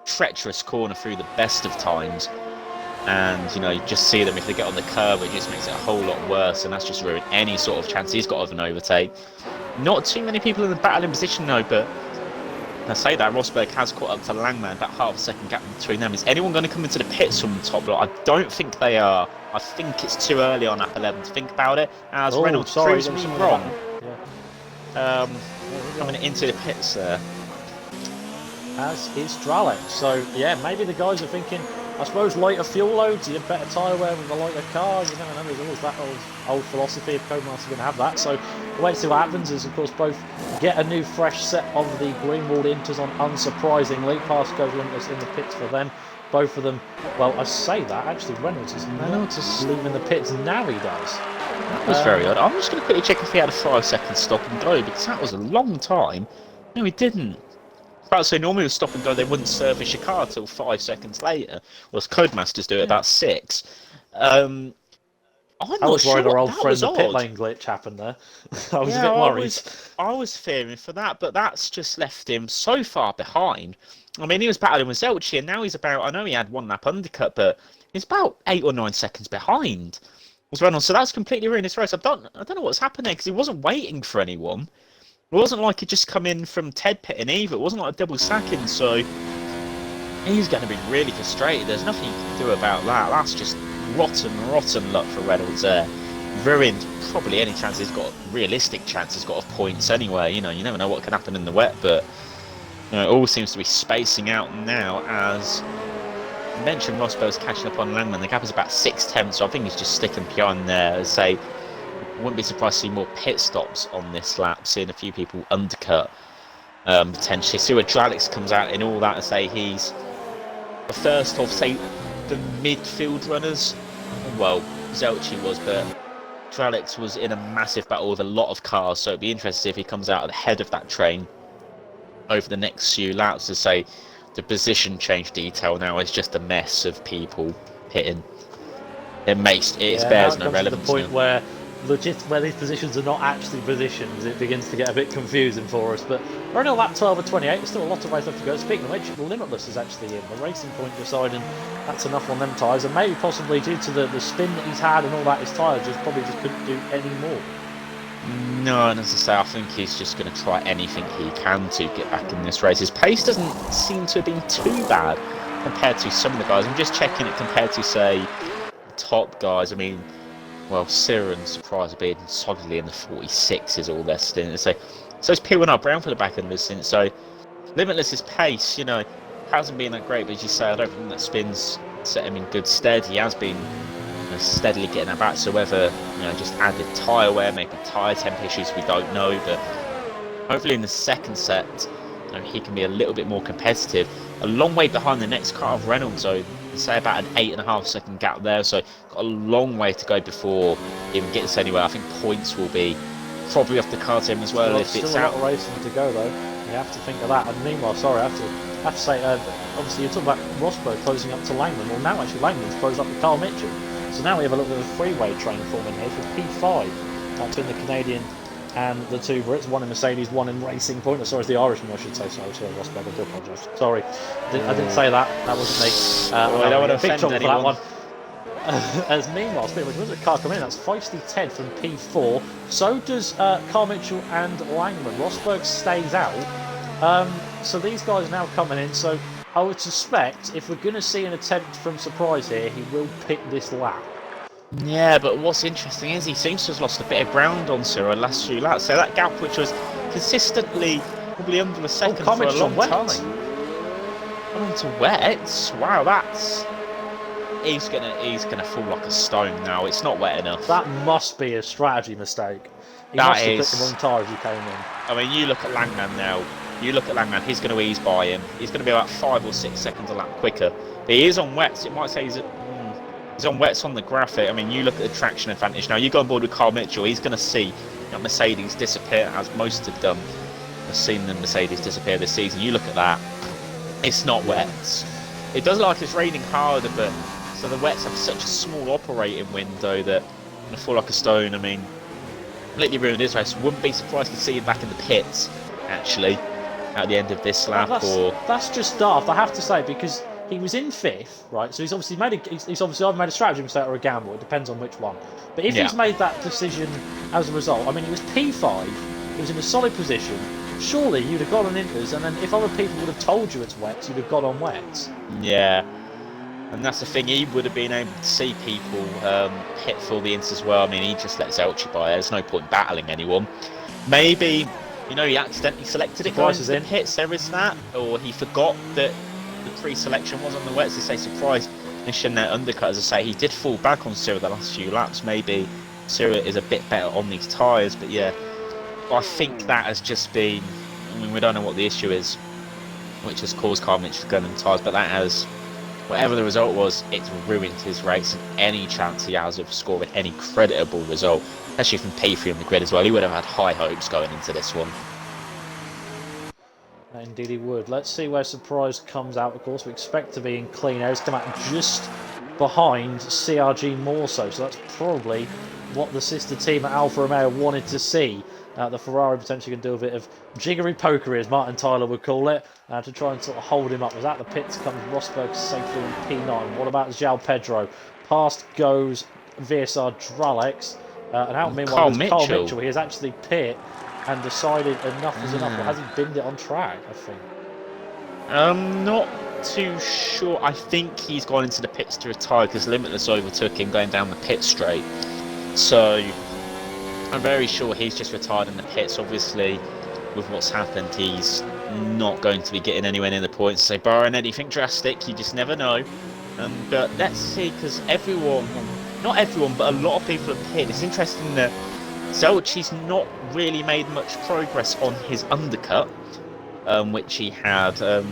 treacherous corner through the best of times. And, you just see them if they get on the curb, it just makes it a whole lot worse, and that's just ruined any sort of chance he's got of an overtake. Not too many people in the battling position though, but I say that Rosberg has caught up to Langman, about half a second gap between them. Is anyone going to come into the pits from the top block? I don't think they are. I think it's too early on lap 11 to think about it, as Reynolds proves me wrong. Coming into the pits there. As is Dralek. So, yeah, maybe the guys are thinking, I suppose lighter fuel loads, you have better tyre wear with a lighter car. You never know, there's always that old philosophy of Codemasters going to have that. So we'll wait to see what happens. Is of course both get a new fresh set of the green-walled inters on, unsurprisingly. Pass goes limitless in the pits for them. Both of them, well, I say that, actually Reynolds is leaving the pits, now he does. That was very odd. I'm just going to quickly check if he had a 5-second stop and go, because that was a long time. No, he didn't. So normally with stop and go, they wouldn't service your car till 5 seconds later. Whereas Codemasters do it about 6. I was worried our old friend the pit lane glitch happened there. I was a bit worried. I was fearing for that, but that's just left him so far behind. I mean, he was battling with Zelchi, and now he's about, I know he had 1 lap undercut, but he's about 8 or 9 seconds behind. So that's completely ruined his race. I don't know what's happened there, because he wasn't waiting for anyone. It wasn't like he just come in from Ted pitting either. It wasn't like a double sacking, so he's going to be really frustrated. There's nothing you can do about that. That's just rotten luck for Reynolds there. Ruined probably any chance he's got, realistic chance he's got of points anyway. You never know what can happen in the wet, but it all seems to be spacing out now as I mentioned Rosberg's catching up on Langman. The gap is about 6 tenths, so I think he's just sticking behind there. As say, wouldn't be surprised to see more pit stops on this lap, seeing a few people undercut potentially. See where Dralix comes out in all that and say he's the first of, say, the midfield runners. Well, Zelchi was, but Dralix was in a massive battle with a lot of cars, so it'd be interesting to see if he comes out ahead of that train over the next few laps. To say the position change detail now is just a mess of people pitting. It bears no relevance. To the point where these positions are not actually positions, it begins to get a bit confusing for us. But we're only on lap 12 of 28, there's still a lot of ways left to go. Speaking of which, Limitless is actually in. The Racing Point deciding that's enough on them tyres, and maybe possibly due to the spin that he's had and all that, his tyres probably just couldn't do any more. No, and as I say, I think he's just going to try anything he can to get back in this race. His pace doesn't seem to have been too bad compared to some of the guys. I'm just checking it compared to, say, the top guys. I mean, well, Sierra and Surprise are being solidly in the 46s all their stint. So it's P1R Brown for the back end of the stint. So Limitless's pace, hasn't been that great. But as you say, I don't think that spin's set him in good stead. He has been steadily getting that back. So whether just added tyre wear, maybe tyre temp issues, we don't know. But hopefully in the second set, he can be a little bit more competitive. A long way behind the next car of Reynolds, so say about an 8.5 second gap there. So got a long way to go before he even gets anywhere. I think points will be probably off the card to him as well if Still it's a lot out. of racing to go though. You have to think of that. And meanwhile, sorry, I have to say, obviously you're talking about Rosberg closing up to Langman. Well, now actually Langman's closed up to Carl Mitchell. So now we have a little bit of a three-way train forming here for P5 between the Canadian and the two Brits, one in Mercedes, one in Racing Point. Sorry, it's the Irishman, I should say. Sorry, Rosberg, I do apologise. Sorry, I didn't say that. That wasn't me. I don't want to big offend trouble for that anyone. one. As meanwhile, speaking of which, the car come in, that's Feisty Ted from P4. So does Carl Mitchell and Langman. Rosberg stays out. So these guys are now coming in. So I would suspect if we're going to see an attempt from Surprise here, he will pick this lap. Yeah, but what's interesting is he seems to have lost a bit of ground on Cyril the last few laps. So that gap, which was consistently probably under a second for a long time. On to wets. Wow, that's he's gonna fall like a stone now. It's not wet enough. That must be a strategy mistake. He That must have is. picked the wrong tyre as he came in. I mean, you look at Langman now. You look at Langman. He's going to ease by him. He's going to be about 5 or 6 seconds a lap quicker. But he is on wets. It might say he's on wets on the graphic. I mean, you look at the traction advantage now. You go on board with Carl Mitchell. He's going to see that Mercedes disappear, as most have done. I've seen the Mercedes disappear this season. You look at that. It's not wets. It does look like it's raining harder, but so the wets have such a small operating window that it's going to fall like a stone. I mean, completely ruined his race. Wouldn't be surprised to see him back in the pits, actually, at the end of this lap. That's just daft, I have to say, because he was in 5th, right? So he's obviously either made a strategy mistake or a gamble. It depends on which one. But if he's made that decision as a result, I mean, he was P5. He was in a solid position. Surely you'd have got on inters, and then if other people would have told you it's wet, you'd have got on wet. Yeah. And that's the thing, he would have been able to see people hit for the ints as well. I mean, he just let Zelchi by. There's no point in battling anyone. Maybe, he accidentally selected it going into the pits, there is that. Or he forgot that the pre-selection was on the wets. To say surprise, and shouldn't that undercut. As I say, he did fall back on Cyril the last few laps. Maybe Cyril is a bit better on these tyres. But yeah, I think that has just been, I mean, we don't know what the issue is, which has caused Carl Mitchell to go on the tyres, but that has, whatever the result was, it's ruined his race and any chance he has of scoring any creditable result, especially from P3 on the grid as well. He would have had high hopes going into this one. Indeed he would. Let's see where Surprise comes out. Of course, we expect to be in clean air. He's come out just behind CRG more so that's probably what the sister team at Alfa Romeo wanted to see. The Ferrari potentially can do a bit of jiggery pokery, as Martin Tyler would call it, to try and sort of hold him up. As at the pits comes Rosberg safely in P9. What about João Pedro? Past goes VSR Dralex, and out meanwhile Carl Mitchell. He has actually pit and decided enough is enough. Or has he binned it on track, I think? I'm not too sure. I think he's gone into the pits to retire because Limitless overtook him going down the pit straight. So I'm very sure he's just retired in the pits. Obviously, with what's happened, he's not going to be getting anywhere near the points. So barring anything drastic, you just never know. But let's see, because not everyone, but a lot of people have pitted. It's interesting that Zelchi's not really made much progress on his undercut, which he had. So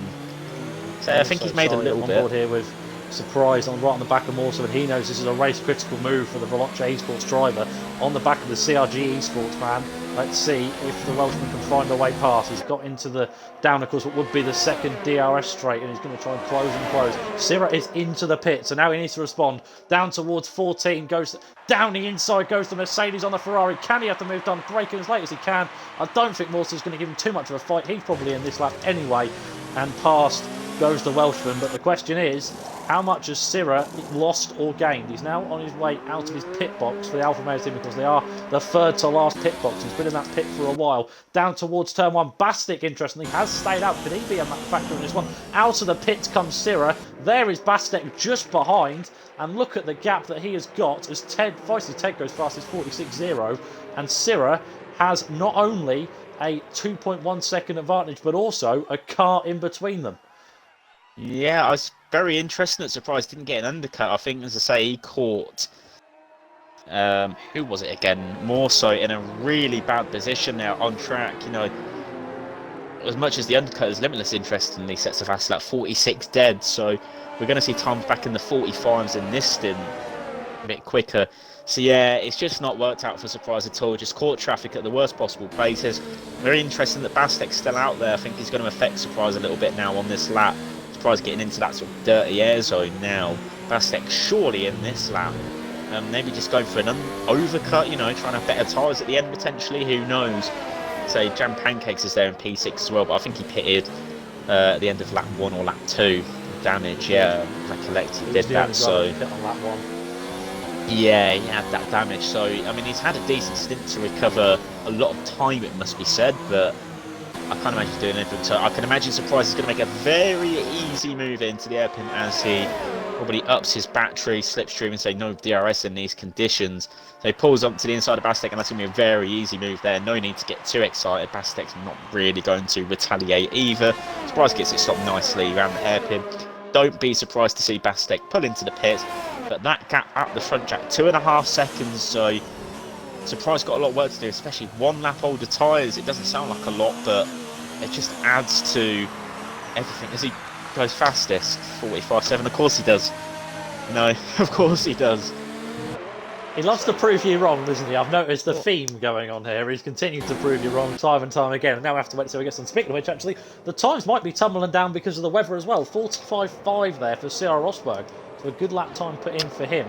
I think he's made a little bit. On board here with Surprise right on the back of Morso, and he knows this is a race critical move for the Veloce Esports driver on the back of the CRG Esports man. Let's see if the Welshman can find a way past. He's got into the down, of course, what would be the second DRS straight, and he's going to try and close. Sirra is into the pit, so now he needs to respond. Down towards 14, goes down the inside, goes the Mercedes on the Ferrari. Can he have to move down, braking as late as he can? I don't think Morso's going to give him too much of a fight. He's probably in this lap anyway, and past goes the Welshman. But the question is, how much has Sirra lost or gained? He's now on his way out of his pit box for the Alfa Romeo team because they are the third to last pit box. He's been in that pit for a while. Down towards turn 1. Bastic, interestingly, has stayed out. Could he be a factor in this one? Out of the pits comes Sirra. There is Bastek just behind. And look at the gap that he has got as Feisty Ted goes fast as 46.0. And Sirra has not only a 2.1 second advantage, but also a car in between them. Yeah, I was very interested at Surprise didn't get an undercut. I think, as I say, he caught who was it again? More so in a really bad position now on track. As much as the undercut is Limitless, interestingly, sets a fast lap 46 dead. So we're going to see times back in the 45s in this stint. a bit quicker. So yeah, it's just not worked out for Surprise at all. Just caught traffic at the worst possible places. Very interesting that Bastek's still out there. I think he's going to affect Surprise a little bit now on this lap. Surprise getting into that sort of dirty air zone now. Bastek surely in this lap. Maybe just going for an overcut, you know, trying to have better tyres at the end potentially. Who knows? So Jam Pancakes is there in P6 as well, but I think he pitted at the end of lap 1 or lap 2. Damage, yeah, recollect he did that. So on lap 1. yeah, he had that damage. So I mean, he's had a decent stint to recover a lot of time, it must be said, but I can't imagine doing anything. So I can imagine Surprise is going to make a very easy move into the hairpin as he probably ups his battery, slipstream, and say no DRS in these conditions. So he pulls up to the inside of Bastek, and that's going to be a very easy move there. No need to get too excited. Bastek's not really going to retaliate either. Surprise gets it stopped nicely around the hairpin. Don't be surprised to see Bastek pull into the pits, but that gap at the front jack, 2.5 seconds. So Surprise got a lot of work to do, especially 1 lap older tyres. It doesn't sound like a lot, but it just adds to everything as he goes fastest. 45.7, of course he does. No, of course he does. He loves to prove you wrong, doesn't he? I've noticed the theme going on here. He's continued to prove you wrong time and time again. And now we have to wait until he gets on. Speaking of which, actually, the times might be tumbling down because of the weather as well. 45.5 there for CR Rosberg. So a good lap time put in for him.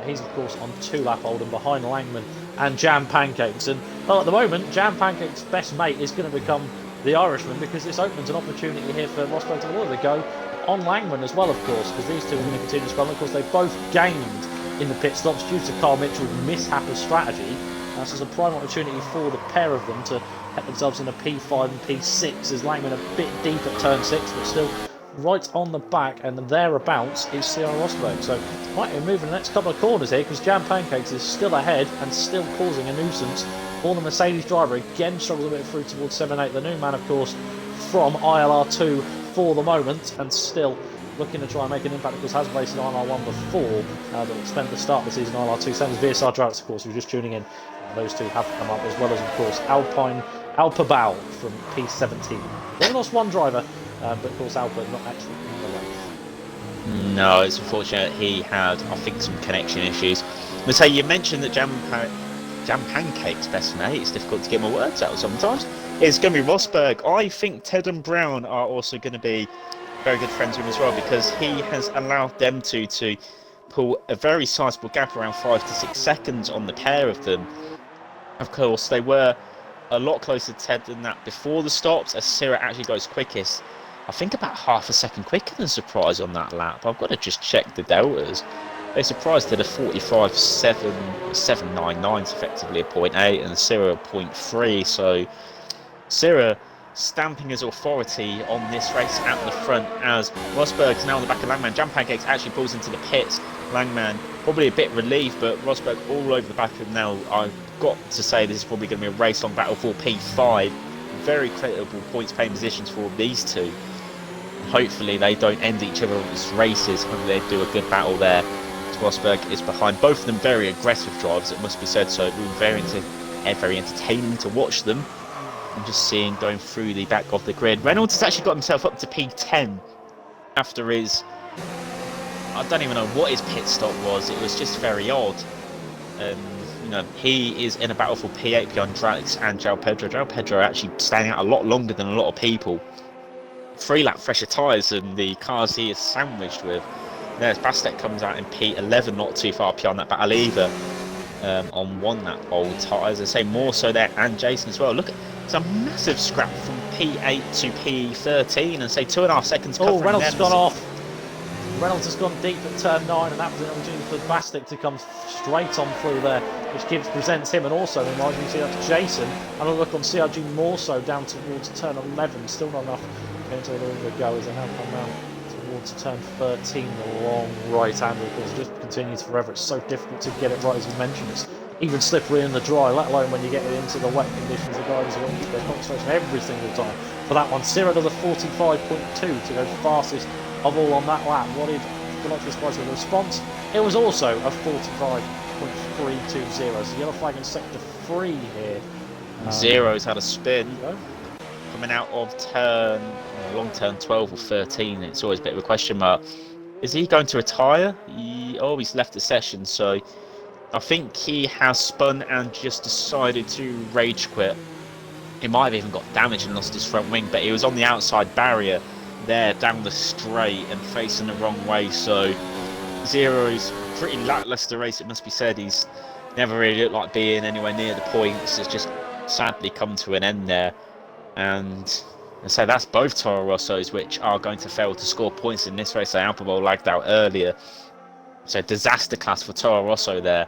He's, of course, on 2 lap old and behind Langman and Jam Pancakes. And, well, at the moment, Jam Pancakes' best mate is going to become the Irishman, because this opens an opportunity here for Rosberg to really go on Langman as well, of course, because these two are going to continue to scrum. Of course, they both gained in the pit stops due to Carl Mitchell's mishap of strategy. This is a prime opportunity for the pair of them to get themselves in a P5 and P6, as Langman a bit deep at turn 6, but still right on the back, and thereabouts is CR Rosberg. So might be moving the next couple of corners here, because Jam Pancakes is still ahead and still causing a nuisance for the Mercedes driver. Again struggles a bit through towards 7-8. The new man, of course, from ILR2 for the moment, and still looking to try and make an impact, because has raced in ILR1 before, but spent the start of the season in ILR2. Same as VSR drivers, of course, who are just tuning in. Those two have come up, as well as, of course, Alpa Bao from P17. They lost one driver, but of course Alpa not actually in the race. No, it's unfortunate. He had, I think, some connection issues. But say you mentioned that Jam Pancake's best mate, it's difficult to get my words out sometimes, it's going to be Rosberg. I think Ted and Brown are also going to be very good friends with him as well, because he has allowed them to pull a very sizable gap, around 5 to 6 seconds on the pair of them. Of course, they were a lot closer to Ted than that before the stops, as Sirra actually goes quickest. I think about half a second quicker than Surprise on that lap. I've got to just check the deltas. They Surprise did a 45.799, effectively a 0.8, and Sirra a 0.3. So Sirra stamping his authority on this race at the front, as Rosberg's now on the back of Langman. Jam Pancakes actually pulls into the pits. Langman probably a bit relieved, but Rosberg all over the back of him now. I've got to say this is probably going to be a race-long battle for P5. Very credible points-paying positions for these two. Hopefully they don't end each other's races. Hopefully they do a good battle there. Rosberg is behind. Both of them very aggressive drivers, it must be said, so it will be very entertaining to watch them. I'm just seeing going through the back of the grid. Reynolds has actually got himself up to P10 after his, I don't even know what his pit stop was. It was just very odd. You know, he is in a battle for P8 behind Drax and João Pedro. João Pedro actually staying out a lot longer than a lot of people. 3 lap fresher tyres than the cars he is sandwiched with. There's Bastek comes out in P11, not too far behind that battle either. On 1 lap old tyres, I say more so there, and Jason as well. Look, it's a massive scrap from P8 to P13, and say 2.5 seconds. Oh, Reynolds has gone off. Reynolds has gone deep at turn 9, and that was an opportunity for Bastek to come straight on through there, which presents him, and also in mind you can see that's Jason. And a look on CRG more so down towards turn 11, still not enough going to a little bit go as they now come round towards turn 13, the long right hander. Of course, it just continues forever. It's so difficult to get it right, as you mentioned. It's even slippery in the dry, let alone when you get into the wet conditions. The guys are on their concentration every single time for that one. Sirra does a 45.2 to go fastest of all on that lap. What did Galactic Spice with a response? It was also a 45.320. So yellow flag in sector 3 here. Zero's had a spin. Coming out of long turn 12 or 13, it's always a bit of a question mark. Is he going to retire? he's left the session, so I think he has spun and just decided to rage quit. He might have even got damaged and lost his front wing, but he was on the outside barrier there down the straight and facing the wrong way, so Zero's pretty lackluster race, it must be said. He's never really looked like being anywhere near the points. It's just sadly come to an end there. And so that's both Toro Rossos, which are going to fail to score points in this race. The Alphabol lagged out earlier. So disaster class for Toro Rosso there.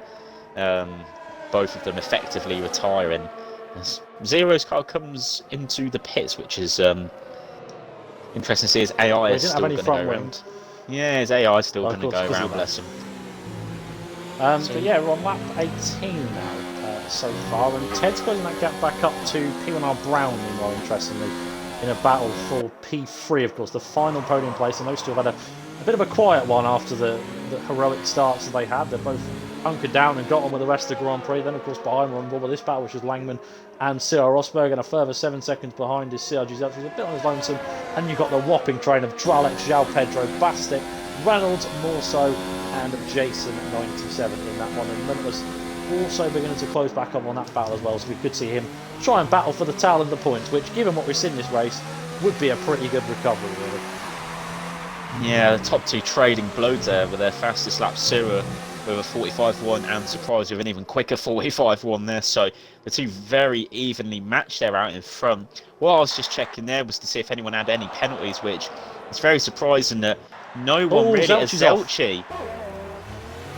Both of them effectively retiring. As Zero's car comes into the pits, which is interesting to see his AI is still going to go around. Yeah, his AI is still going to go around, bless him. But yeah, we're on lap 18 now so far, and Ted's closing that gap back up to P1R Brown, more interestingly, in a battle for P3, of course, the final podium place, and those two have had a bit of a quiet one after the heroic starts that they had. They're both hunkered down and got on with the rest of the Grand Prix. Then, of course, behind we're on board with this battle, which is Langman and CR Rosberg, and a further 7 seconds behind is CRG Zelch, who's a bit on his lonesome. And you've got the whopping train of Dralex, João Pedro, Bastic, Reynolds, Morso, and Jason 97 in that one. And Limitless also beginning to close back up on that battle as well, so we could see him try and battle for the tail and the points, which, given what we've seen in this race, would be a pretty good recovery, really. Yeah, the top two trading blows there with their fastest lap, Sira with a 45-1 and Surprise with an even quicker 45-1 there, so the two very evenly matched there out in front. What I was just checking there was to see if anyone had any penalties, which is very surprising that no one really has. Zelchi.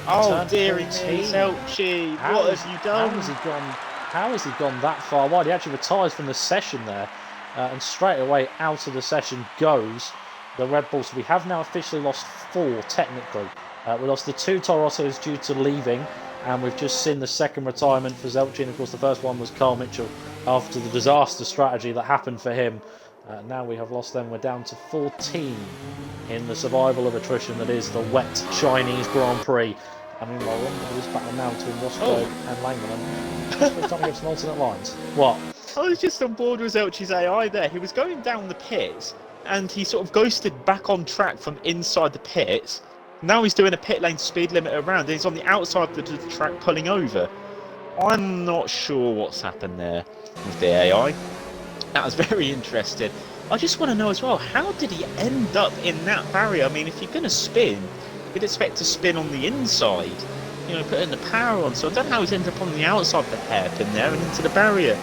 Oh dearie me, Zelchi, what have you done? How has he gone that far wide? He actually retires from the session there, and straight away out of the session goes the Red Bull. So we have now officially lost 4 technically. We lost the 2 Toro Rossos due to leaving, and we've just seen the second retirement for Zelchi, and of course the first one was Carl Mitchell after the disaster strategy that happened for him. Now we have lost them. We're down to 14 in the survival of attrition that is the wet Chinese Grand Prix. I mean, we're on with this battle now between Rosberg and Langman. We're trying to give some alternate lines. What? I was just on board with Zelchi's AI there. He was going down the pits, and he sort of ghosted back on track from inside the pits. Now he's doing a pit lane speed limit around, and he's on the outside of the track pulling over. I'm not sure what's happened there with the AI. That was very interesting. I just want to know as well, how did he end up in that barrier? I mean, if you're going to spin, you'd expect to spin on the inside, you know, putting the power on. So I don't know how he's ended up on the outside of the hairpin there and into the barrier.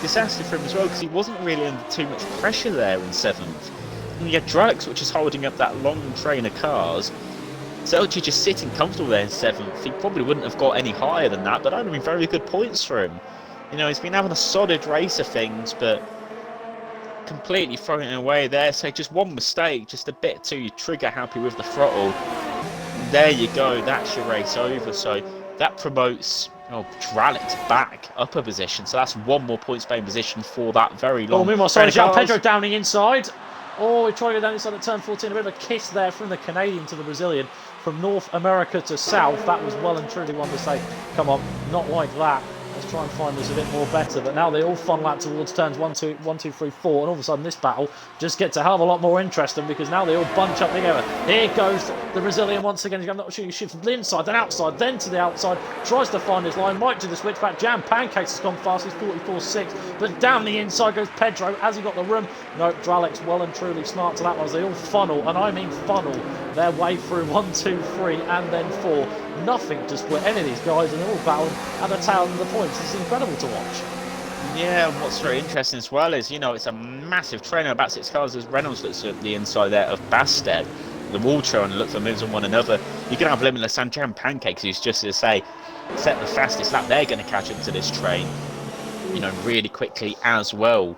Disaster for him as well, because he wasn't really under too much pressure there in 7th. And you had Dralex, which is holding up that long train of cars. Zelchi just sitting comfortable there in 7th. He probably wouldn't have got any higher than that, but that would have been very good points for him. You know, he's been having a solid race of things, but completely throwing it away there. So just one mistake, just a bit too trigger happy with the throttle. And there you go, that's your race over. So that promotes Dralex back up a position. So that's one more points paying position for that very long. Oh, meanwhile, João Pedro down the inside. Oh, we're trying to go down inside at turn 14. A bit of a kiss there from the Canadian to the Brazilian. From North America to South, that was well and truly one to say, come on, not like that. Let's try and find this a bit more better. But now they all funnel out towards turns 1, 2, 3, 4. And all of a sudden this battle just gets a hell of a lot more interesting, because now they all bunch up together. Here goes the Brazilian once again. He's going to shift from the inside, then outside, then to the outside. Tries to find his line. Might do the switchback. Jam Pancakes has gone fast. He's 44.6. But down the inside goes Pedro. Has he got the room? No, Dralex well and truly smart to that one as they all funnel, and I mean funnel, their way through 1, 2, 3 and then 4. Nothing to split any of these guys, and they're all battling at the tail of the points. It's incredible to watch. Yeah, and what's very interesting as well is, you know, it's a massive train of about 6 cars as Reynolds looks at the inside there of Basted. The wall trying to look for moves on one another. You can have Limitless and Jam Pancakes, who's just to say, set the fastest lap. They're going to catch up to this train, you know, really quickly as well.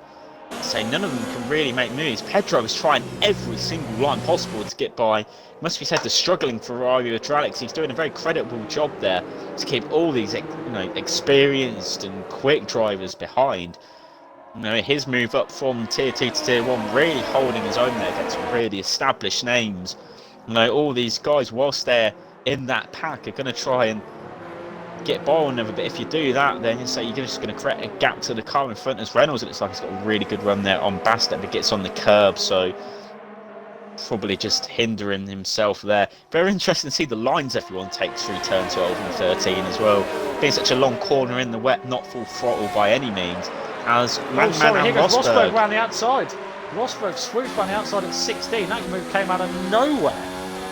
So none of them can really make moves. Pedro is trying every single line possible to get by. Must be said to struggling Ferrari with Dralex. He's doing a very creditable job there to keep all these, you know, experienced and quick drivers behind. You know, his move up from tier 2 to tier 1, really holding his own there against really established names. You know, all these guys, whilst they're in that pack, are going to try and get by on them. But if you do that, then you say you're just going to create a gap to the car in front. As Reynolds, it looks like he's got a really good run there on Bastet, but gets on the curb. So probably just hindering himself there. Very interesting to see the lines everyone takes through turn 12 and 13 as well. Being such a long corner in the wet, not full throttle by any means. As Langman here and goes Rosberg Rosberg. round the outside. Rosberg swoops round the outside at 16. That move came out of nowhere.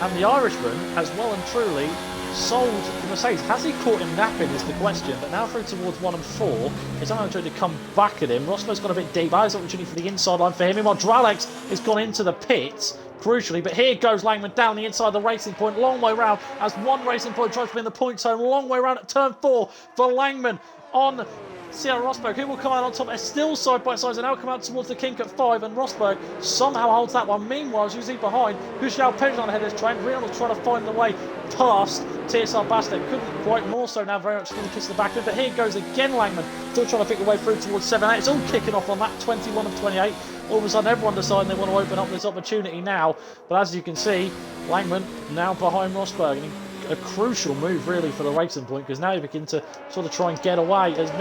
And the Irishman has well and truly sold the Mercedes. Has he caught him napping is the question, but now through towards 1 and 4, it's only trying to come back at him. Rosberg's gone a bit deep. There's opportunity for the inside line for him. Meanwhile, Dralex has gone into the pits, crucially, but here goes Langman down the inside of the racing point, long way round, as one racing point tries to be in the point zone, long way round at turn 4 for Langman on Sierra Rosberg, who will come out on top. They're still side by side and now come out towards the kink at 5, and Rosberg somehow holds that one. Meanwhile, as you see behind, Hushal Pedron ahead of this train. Reynolds trying to find the way past TSR Bastet. Couldn't quite, more so now, very much going to kiss the back of it. But here goes again Langman, still trying to pick the way through towards 7-8. It's all kicking off on that 21 of 28. All of a sudden, everyone deciding they want to open up this opportunity now. But as you can see, Langman now behind Rosberg. And a crucial move really for the racing point, because now you begin to sort of try and get away. As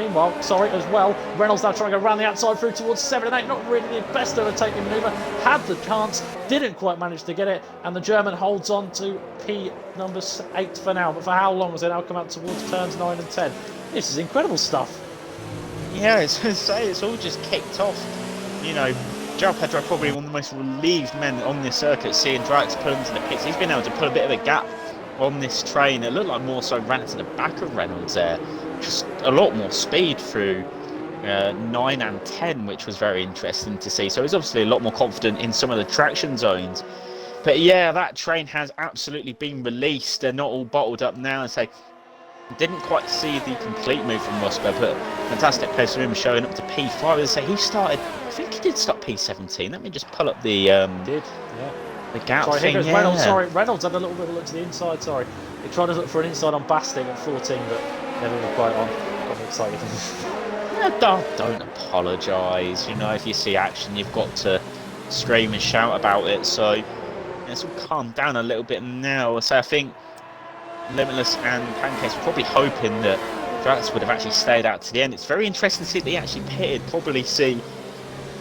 well, Reynolds now trying to go around the outside through towards 7 and 8. Not really the best overtaking manoeuvre. Had the chance, didn't quite manage to get it, and the German holds on to P number 8 for now. But for how long as they now come out towards turns 9 and 10? This is incredible stuff. Yeah, it's all just kicked off. You know, João Pedro probably one of the most relieved men on this circuit, seeing Drax pull into the pits. He's been able to put a bit of a gap on this train. It looked like more so ran to the back of Reynolds there. Just a lot more speed through 9 and 10, which was very interesting to see. So he's obviously a lot more confident in some of the traction zones. But yeah, that train has absolutely been released. They're not all bottled up now. And say, didn't quite see the complete move from Rosberg, but fantastic pace from him showing up to P5. As I say, he started, I think he did start P17. Let me just pull up the the gap thing. Here goes Reynolds. Reynolds had a little bit of a look to the inside. He tried to look for an inside on Basting at 14, but never were quite on. Got me excited. Don't apologise. You know, if you see action, you've got to scream and shout about it. So it's all calmed down a little bit now. So I think Limitless and Pancakes were probably hoping that Drax would have actually stayed out to the end. It's very interesting to see that he actually pitted. Probably see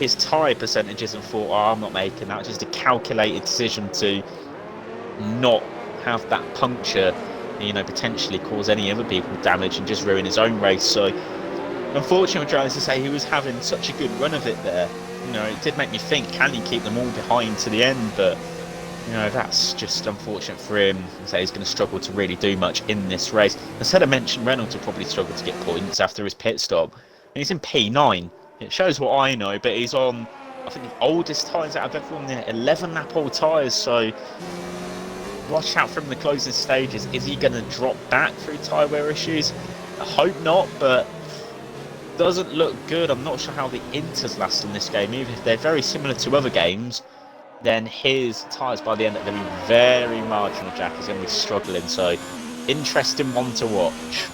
his tyre percentages and thought, oh, I'm not making that. Just a calculated decision to not have that puncture, you know, potentially cause any other people damage and just ruin his own race. So unfortunately, I'm trying to say he was having such a good run of it there. You know, it did make me think, can he keep them all behind to the end? But you know, that's just unfortunate for him. So he's going to struggle to really do much in this race. Instead, I mentioned Reynolds will probably struggle to get points after his pit stop. And he's in P9. It shows what I know, but he's on, I think, the oldest tyres out of everyone there, 11 lap old tyres. So watch out from the closing stages. Is he going to drop back through tyre wear issues? I hope not, but doesn't look good. I'm not sure how the Inters last in this game. Even if they're very similar to other games, then his tyres by the end are going to be very marginal. Jack is going to be struggling. So interesting one to watch.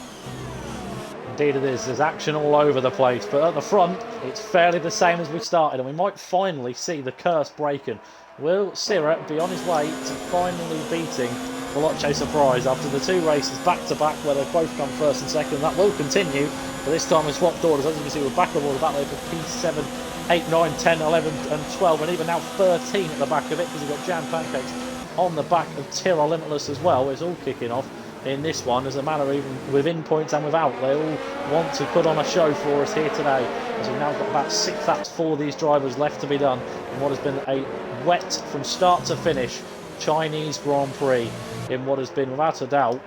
Indeed it is. There's action all over the place, but at the front it's fairly the same as we started, and we might finally see the curse breaking. Will Sirra be on his way to finally beating Veloce Surprise after the two races back to back where they've both come first and second? That will continue, but this time we've swapped orders. As you can see, we're back on order back there for P7, 8, 9, 10, 11 and 12, and even now 13 at the back of it, because we've got Jam Pancakes on the back of Tyrrell Limitless as well. It's all kicking off in this one as a matter, even within points and without. They all want to put on a show for us here today, as we've now got about 6 laps for these drivers left to be done in what has been a wet from start to finish Chinese Grand Prix, in what has been without a doubt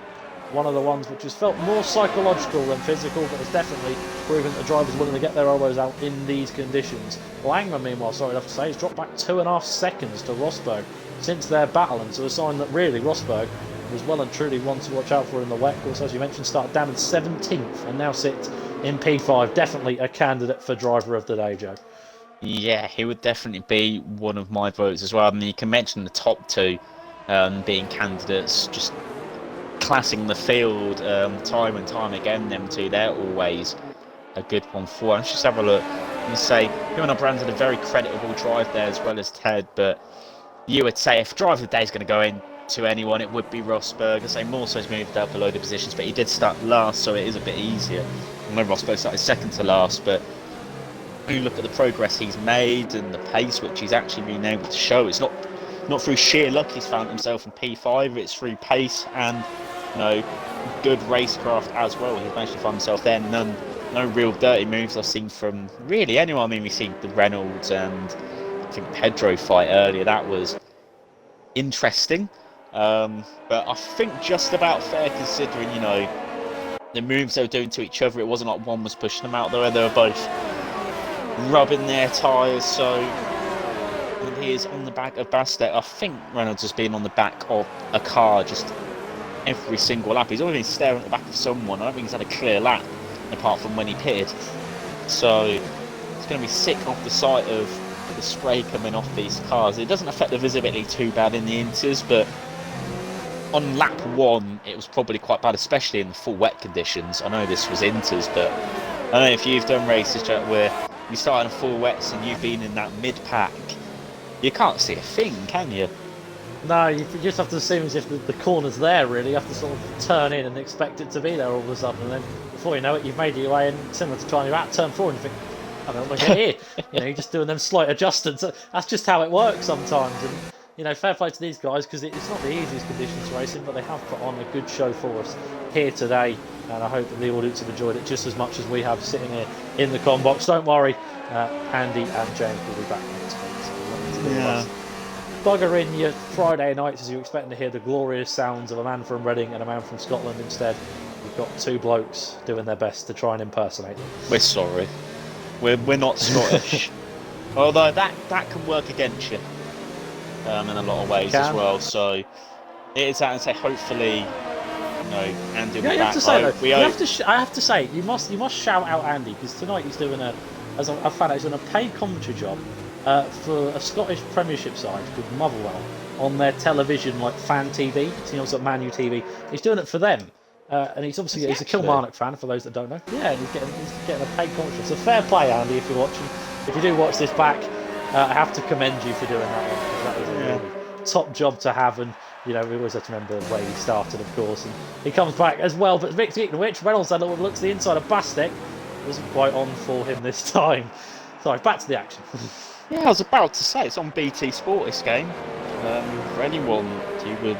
one of the ones which has felt more psychological than physical, but has definitely proven that the drivers willing to get their elbows out in these conditions. Langman, meanwhile, sorry enough to say, has dropped back 2.5 seconds to Rosberg since their battle, and so a sign that really Rosberg was well and truly one to watch out for in the wet. Of course, as you mentioned, started down in 17th and now sits in P5. Definitely a candidate for driver of the day, Joe. Yeah, he would definitely be one of my votes as well. I mean, you can mention the top two being candidates, just classing the field time and time again. Them two, they're always a good one for. Let's just have a look and say, him and Brand had a very creditable drive there, as well as Ted, but you would say if driver of the day is going to go in to anyone, it would be Rosberg. I say more so he's moved up a load of positions, but he did start last, so it is a bit easier. I know Rosberg started second to last, but when you look at the progress he's made and the pace which he's actually been able to show, it's not not through sheer luck he's found himself in P5, it's through pace and, you know, good racecraft as well. He's managed to find himself there. No real dirty moves I've seen from really anyone. I mean, we've seen the Reynolds and I think Pedro fight earlier. That was interesting. But I think just about fair considering, you know, the moves they were doing to each other. It wasn't like one was pushing them out there. They were both rubbing their tyres. So and he is on the back of Bastet. I think Reynolds has been on the back of a car just every single lap. He's always been staring at the back of someone. I don't think he's had a clear lap apart from when he pitted. So it's going to be sick off the sight of the spray coming off these cars. It doesn't affect the visibility too bad in the inters, but on lap 1 it was probably quite bad, especially in the full wet conditions. I know this was inters, but I don't know if you've done races where you start in full wets and you've been in that mid-pack, you can't see a thing, can you? No, you just have to assume as if the corner's there, really. You have to sort of turn in and expect it to be there all of a sudden, and then before you know it, you've made your way in, similar to trying to out turn 4, and you think, I don't know what to get here. You know, you're just doing them slight adjustments. That's just how it works sometimes. And, you know, fair play to these guys, because it's not the easiest conditions racing, but they have put on a good show for us here today. And I hope that the audience have enjoyed it just as much as we have sitting here in the comm box. Don't worry, Andy and James will be back next week. Yeah. Bugger in your Friday nights as you're expecting to hear the glorious sounds of a man from Reading and a man from Scotland. Instead, you've got two blokes doing their best to try and impersonate them. We're sorry. We're not Scottish. Although that can work against you in a lot of ways as well. So it is that, and say hopefully, you know, Andy will be back. I have to say, you must shout out Andy, because tonight he's doing as I found out, he's doing a paid commentary job for a Scottish Premiership side called Motherwell on their television, like fan TV. So, you know, it's like Man U TV. He's doing it for them, and he's obviously he's a Kilmarnock fan for those that don't know. Yeah, and he's getting a paid commentary. So fair play, Andy, if you're watching. If you do watch this back, I have to commend you for doing that one, because that was a really top job to have. And you know, we always have to remember where he started, of course. And he comes back as well. But speaking of which, Reynolds had a little look to the inside of Bastek. Wasn't quite on for him this time. Sorry, back to the action. Yeah, I was about to say, it's on BT Sport, this game. For anyone who would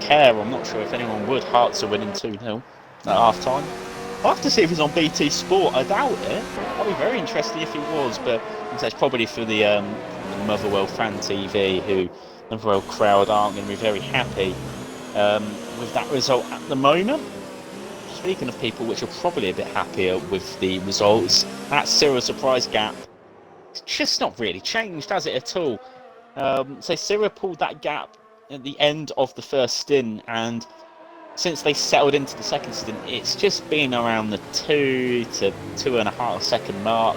care, I'm not sure if anyone would. Hearts are winning 2-0 at half time. I'll have to see if it's on BT Sport. I doubt it. I'd be very interested if it was, but it's probably for the Motherwell fan TV, who the Motherwell crowd aren't going to be very happy with that result at the moment. Speaking of people which are probably a bit happier with the results, that Cyril surprise gap, it's just not really changed, has it at all? So Cyril pulled that gap at the end of the first stint, and since they settled into the second stint, it's just been around the 2 to 2.5 second mark.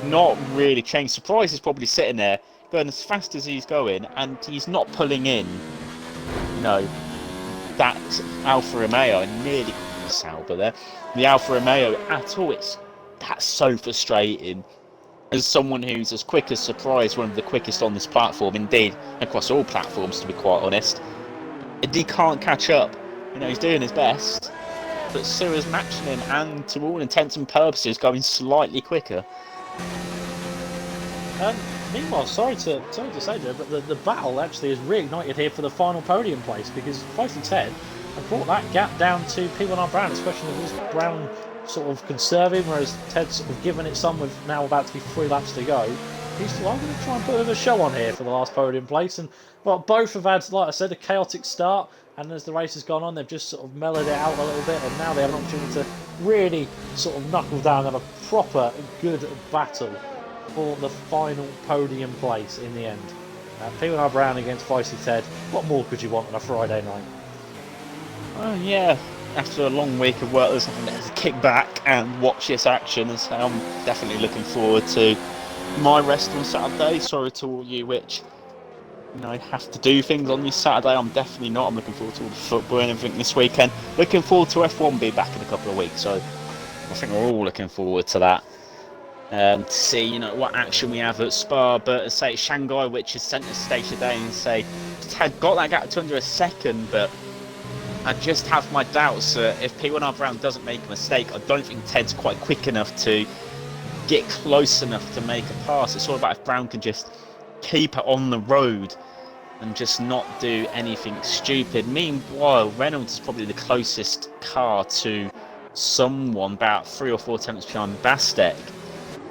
Not really changed. Surprise is probably sitting there going as fast as he's going, and he's not pulling in, you know, that Alfa Romeo, and nearly Sauber there, the Alfa Romeo at all. That's so frustrating. As someone who's as quick as Surprise, one of the quickest on this platform, indeed across all platforms to be quite honest, and he can't catch up. You know, he's doing his best, but Cyril's matching him, and to all intents and purposes going slightly quicker. Meanwhile, sorry to say, Joe, but the battle actually is reignited here for the final podium place, because Feisty Ted have brought that gap down to P1R Brown. It's a question of is Brown sort of conserving, whereas Ted's sort of given it some with now about to be 3 laps to go. He's still, I'm going to try and put a bit of a show on here for the last podium place. And well, both have had, like I said, a chaotic start, and as the race has gone on, they've just sort of mellowed it out a little bit, and now they have an opportunity to really sort of knuckle down and have a proper good battle for the final podium place in the end. P1R Brown against Feisty Ted. What more could you want on a Friday night? Oh yeah, after a long week of work, there's nothing better to kick back and watch this action. And so I'm definitely looking forward to my rest on Saturday. Sorry to all you which, you know, have to do things on this Saturday. I'm definitely not. I'm looking forward to all the football and everything this weekend. Looking forward to F1 being back in a couple of weeks. So I think we're all looking forward to that. To see, you know, what action we have at Spa, but as say Shanghai, which is centre stage today, and say Ted got that gap to under a second, but I just have my doubts that if P1R Brown doesn't make a mistake, I don't think Ted's quite quick enough to get close enough to make a pass. It's all about if Brown can just keep it on the road. and just not do anything stupid. Meanwhile, Reynolds is probably the closest car to someone, about 3 or 4 attempts behind Bastek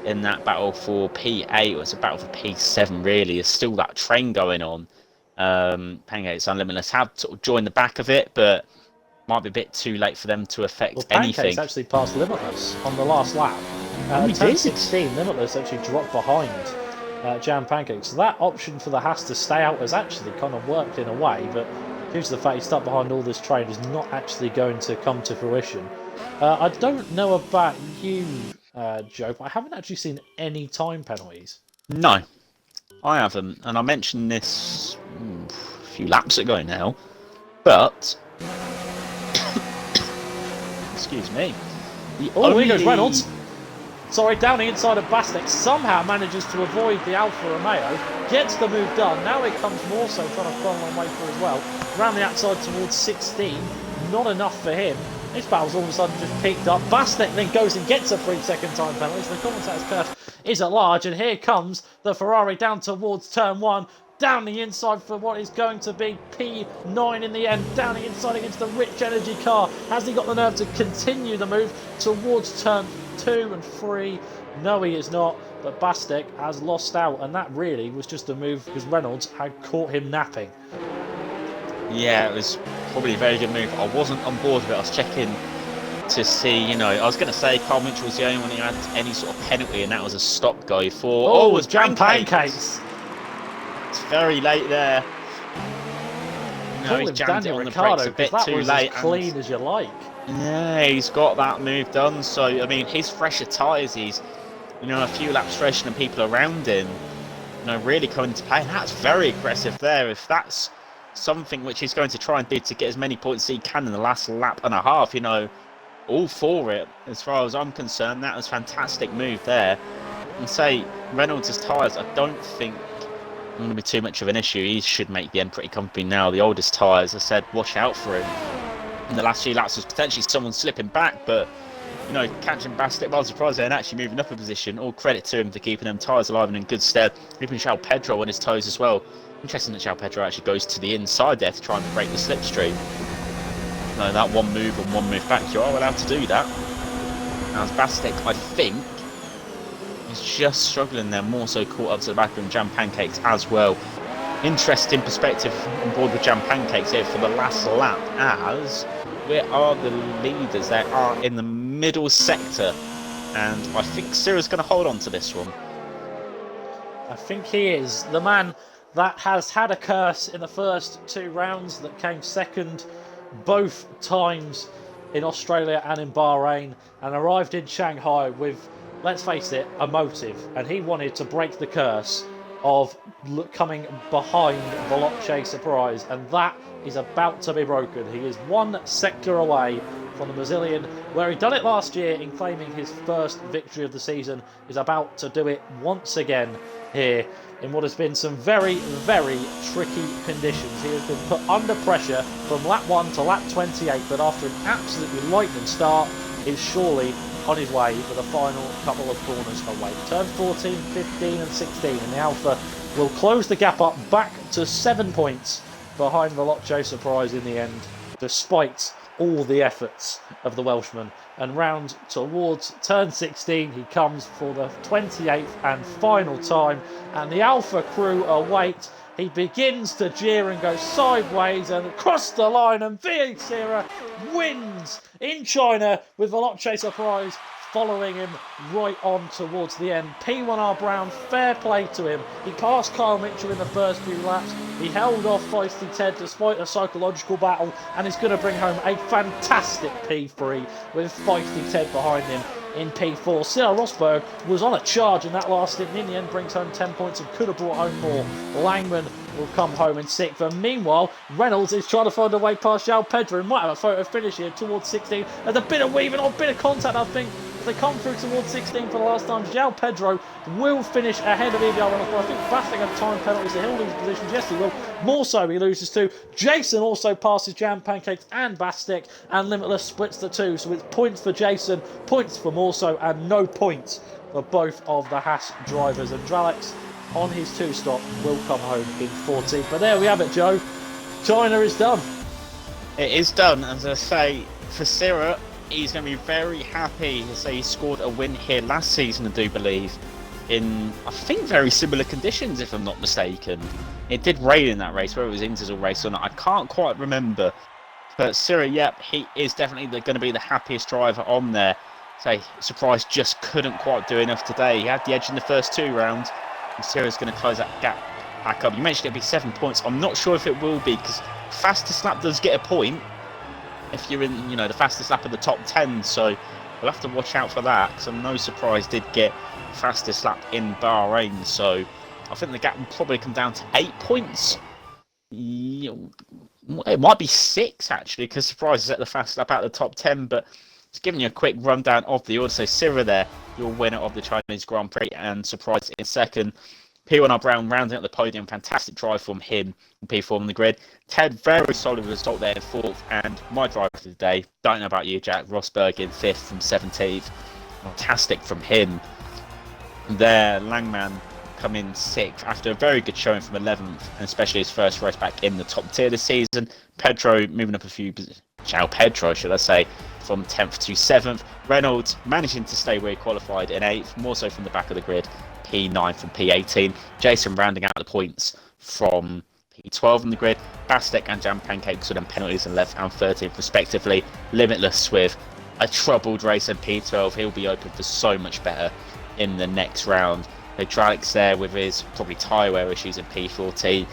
in that battle for P8. It's a battle for P7, really. There's still that train going on. Pancakes Unlimitless have sort of joined the back of it, but might be a bit too late for them to affect anything. Pancakes actually passed Limitless on the last lap. Turn 16, Limitless actually dropped behind Jam Pancakes. So that option for the Haas to stay out has actually kind of worked in a way, but due to the fact he's stuck behind all this train, is not actually going to come to fruition. I don't know about you, Joe, but I haven't actually seen any time penalties. No, I haven't, and I mentioned this a few laps ago now, but excuse me. Here goes Reynolds. Sorry, down the inside of Bastek, somehow manages to avoid the Alfa Romeo, gets the move done. Now here comes Morso trying to funnel on way through as well. Round the outside towards 16, not enough for him. This battle's all of a sudden just picked up. Bastek then goes and gets a 3-second time penalty. So the commentator's curve is at large, and here comes the Ferrari down towards turn 1. Down the inside for what is going to be P9 in the end. Down the inside against the Rich Energy car. Has he got the nerve to continue the move towards turn 2 and 3? No, he is not. But Bastek has lost out, and that really was just a move because Reynolds had caught him napping. Yeah, it was probably a very good move. I wasn't on board with it. I was checking to see, I was going to say Carl Mitchell was the only one who had any sort of penalty, and that was a stop go for... Oh, it was Jam Pancakes. It's very late there. He's jammed it on the brakes a bit too late. As clean as you like. Yeah, he's got that move done. So, I mean, his fresher tyres, he's, a few laps fresher than people around him, really coming to play. And that's very aggressive there. If that's something which he's going to try and do to get as many points as he can in the last lap and a half, all for it. As far as I'm concerned, that was a fantastic move there. And say, Reynolds' tyres, I don't think going to be too much of an issue. He should make the end pretty comfy now. The oldest tyres, I said, watch out for him. In the last few laps was potentially someone slipping back, but catching Bastek, I was surprised they actually moving up a position. All credit to him for keeping them tyres alive and in good stead. Even João Pedro on his toes as well. Interesting that João Pedro actually goes to the inside there to try and break the slipstream. That one move and one move back, you are allowed to do that. Now Bastek, I think, is just struggling there, more so caught up to the back of Jam Pancakes as well. Interesting perspective on board with Jam Pancakes here for the last lap, as where are the leaders? They are in the middle sector, and I think Cyril's going to hold on to this one. I think he is. The man that has had a curse in the first 2 rounds, that came second both times in Australia and in Bahrain, and arrived in Shanghai with, let's face it, a motive, and he wanted to break the curse of coming behind Veloce Surprise, and that is about to be broken. He is 1 sector away from the Brazilian, where he done it last year in claiming his first victory of the season. Is about to do it once again here in what has been some very, very tricky conditions. He has been put under pressure from lap 1 to lap 28, but after an absolutely lightning start, is surely on his way for the final couple of corners away. Turn 14, 15 and 16, and the Alpha will close the gap up back to 7 points behind Veloce Surprise in the end, despite all the efforts of the Welshman. And round towards turn 16 he comes for the 28th and final time, and the Alpha crew await. He begins to jeer and go sideways and across the line, and Vieira wins in China with Veloce Surprise following him right on towards the end. P1R Brown, fair play to him. He passed Kyle Mitchell in the first few laps. He held off Feisty Ted despite a psychological battle, and is going to bring home a fantastic P3 with Feisty Ted behind him in P4. Cyril Rosberg was on a charge in that last stint, and in the end brings home 10 points and could have brought home more. Langman will come home in 6th, and meanwhile Reynolds is trying to find a way past João Pedro, and might have a photo finish here towards 16. There's a bit of weaving on, a bit of contact, I think, as they come through towards 16 for the last time. João Pedro will finish ahead of ILR1, but I think Bastek have time penalties, so he'll lose positions. Yes, he will. More so, he loses 2. Jason also passes Jam Pancakes and Bastek, and Limitless splits the 2. So it's points for Jason, points for Morso, and no points for both of the Haas drivers. And Dralex, on his two-stop will come home in 14th. But there we have it, Joe. China is done. It is done, as I say, for Sirra, he's going to be very happy. I say he scored a win here last season, I do believe, in, I think, very similar conditions, if I'm not mistaken. It did rain in that race, whether it was Interval race or not, I can't quite remember. But Sirra, yep, he is definitely going to be the happiest driver on there. Say, surprised just couldn't quite do enough today. He had the edge in the first 2 rounds, and Sirra's going to close that gap back up. You mentioned it'd be 7 points. I'm not sure if it will be, because fastest lap does get a point if you're in, you know, the fastest lap of the top 10. So we'll have to watch out for that, because I'm no surprise did get fastest lap in Bahrain. So I think the gap will probably come down to 8 points. It might be 6 actually, because Surprise is at the fastest lap out of the top 10. But just giving you a quick rundown of the order. So Sirra there, your winner of the Chinese Grand Prix, and Surprise in second. P1R Brown rounding up the podium, fantastic drive from him in P4 on the grid. Ted, very solid result there in 4th, and my driver of the day, don't know about you, Jack, Rosberg in 5th from 17th. Fantastic from him. There, Langman come in 6th after a very good showing from 11th, and especially his first race back in the top tier this season. Pedro moving up a few, Ciao Pedro should I say, from 10th to 7th. Reynolds managing to stay where he qualified in 8th, more so from the back of the grid. P9 from P18. Jason rounding out the points from P12 on the grid. Bastek and Jam Pancakes with them penalties in 11th and 13th respectively. Limitless with a troubled race in P12. He'll be open for so much better in the next round. Hydraulics there with his probably tyre wear issues in P14.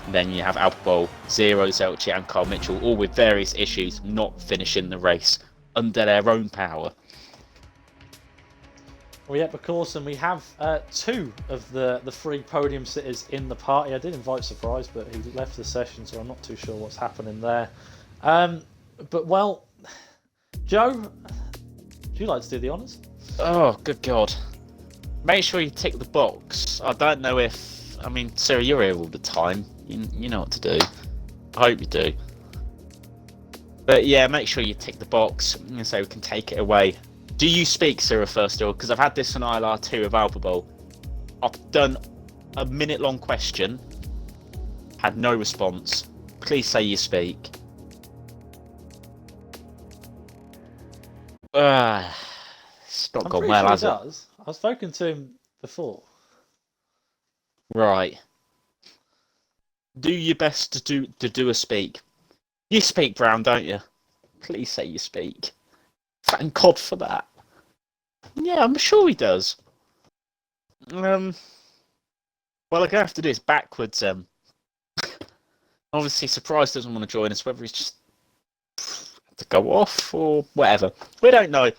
And then you have Alphabol, Zero, Zelchi and Carl Mitchell, all with various issues not finishing the race under their own power. Well, yeah, of course, and we have 2 of the 3 podium sitters in the party. I did invite Surprise, but he left the session, so I'm not too sure what's happening there. But, well, Joe, would you like to do the honours? Oh, good God. Make sure you tick the box. I don't know if... I mean, Sarah, you're here all the time. You know what to do. I hope you do. But yeah, make sure you tick the box and so we can take it away. Do you speak, Sarah, first of all? Because I've had this on ILR2 of Alphabol. I've done a minute-long question. Had no response. Please say you speak. It's not gone well, has it? Does. I've spoken to him before. Right. Do your best to do a speak. You speak, Brown, don't you? Please say you speak. Thank God for that. Yeah, I'm sure he does. Well, I'm gonna have to do this backwards. Obviously, Surprise doesn't want to join us. Whether he's just to go off or whatever, we don't know.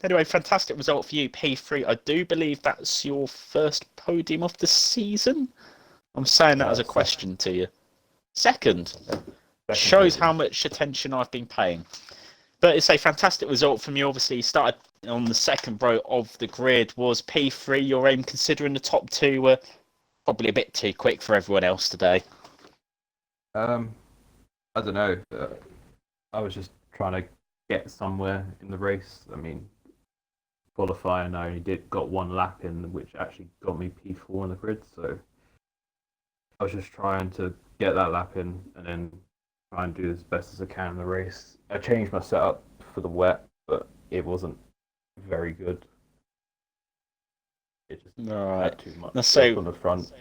Anyway, fantastic result for you, P3. I do believe that's your first podium of the season. I'm saying that as a question to you. Second. Shows how much attention I've been paying. But it's a fantastic result from you. Obviously, you started on the second row of the grid. Was P3 your aim, considering the top 2 were probably a bit too quick for everyone else today? I don't know. I was just trying to get somewhere in the race. I mean, qualifying, I only got 1 lap in, which actually got me P4 on the grid. So I was just trying to get that lap in and then try and do as best as I can in the race. I changed my setup for the wet, but it wasn't very good. It just had too much stuff on the front.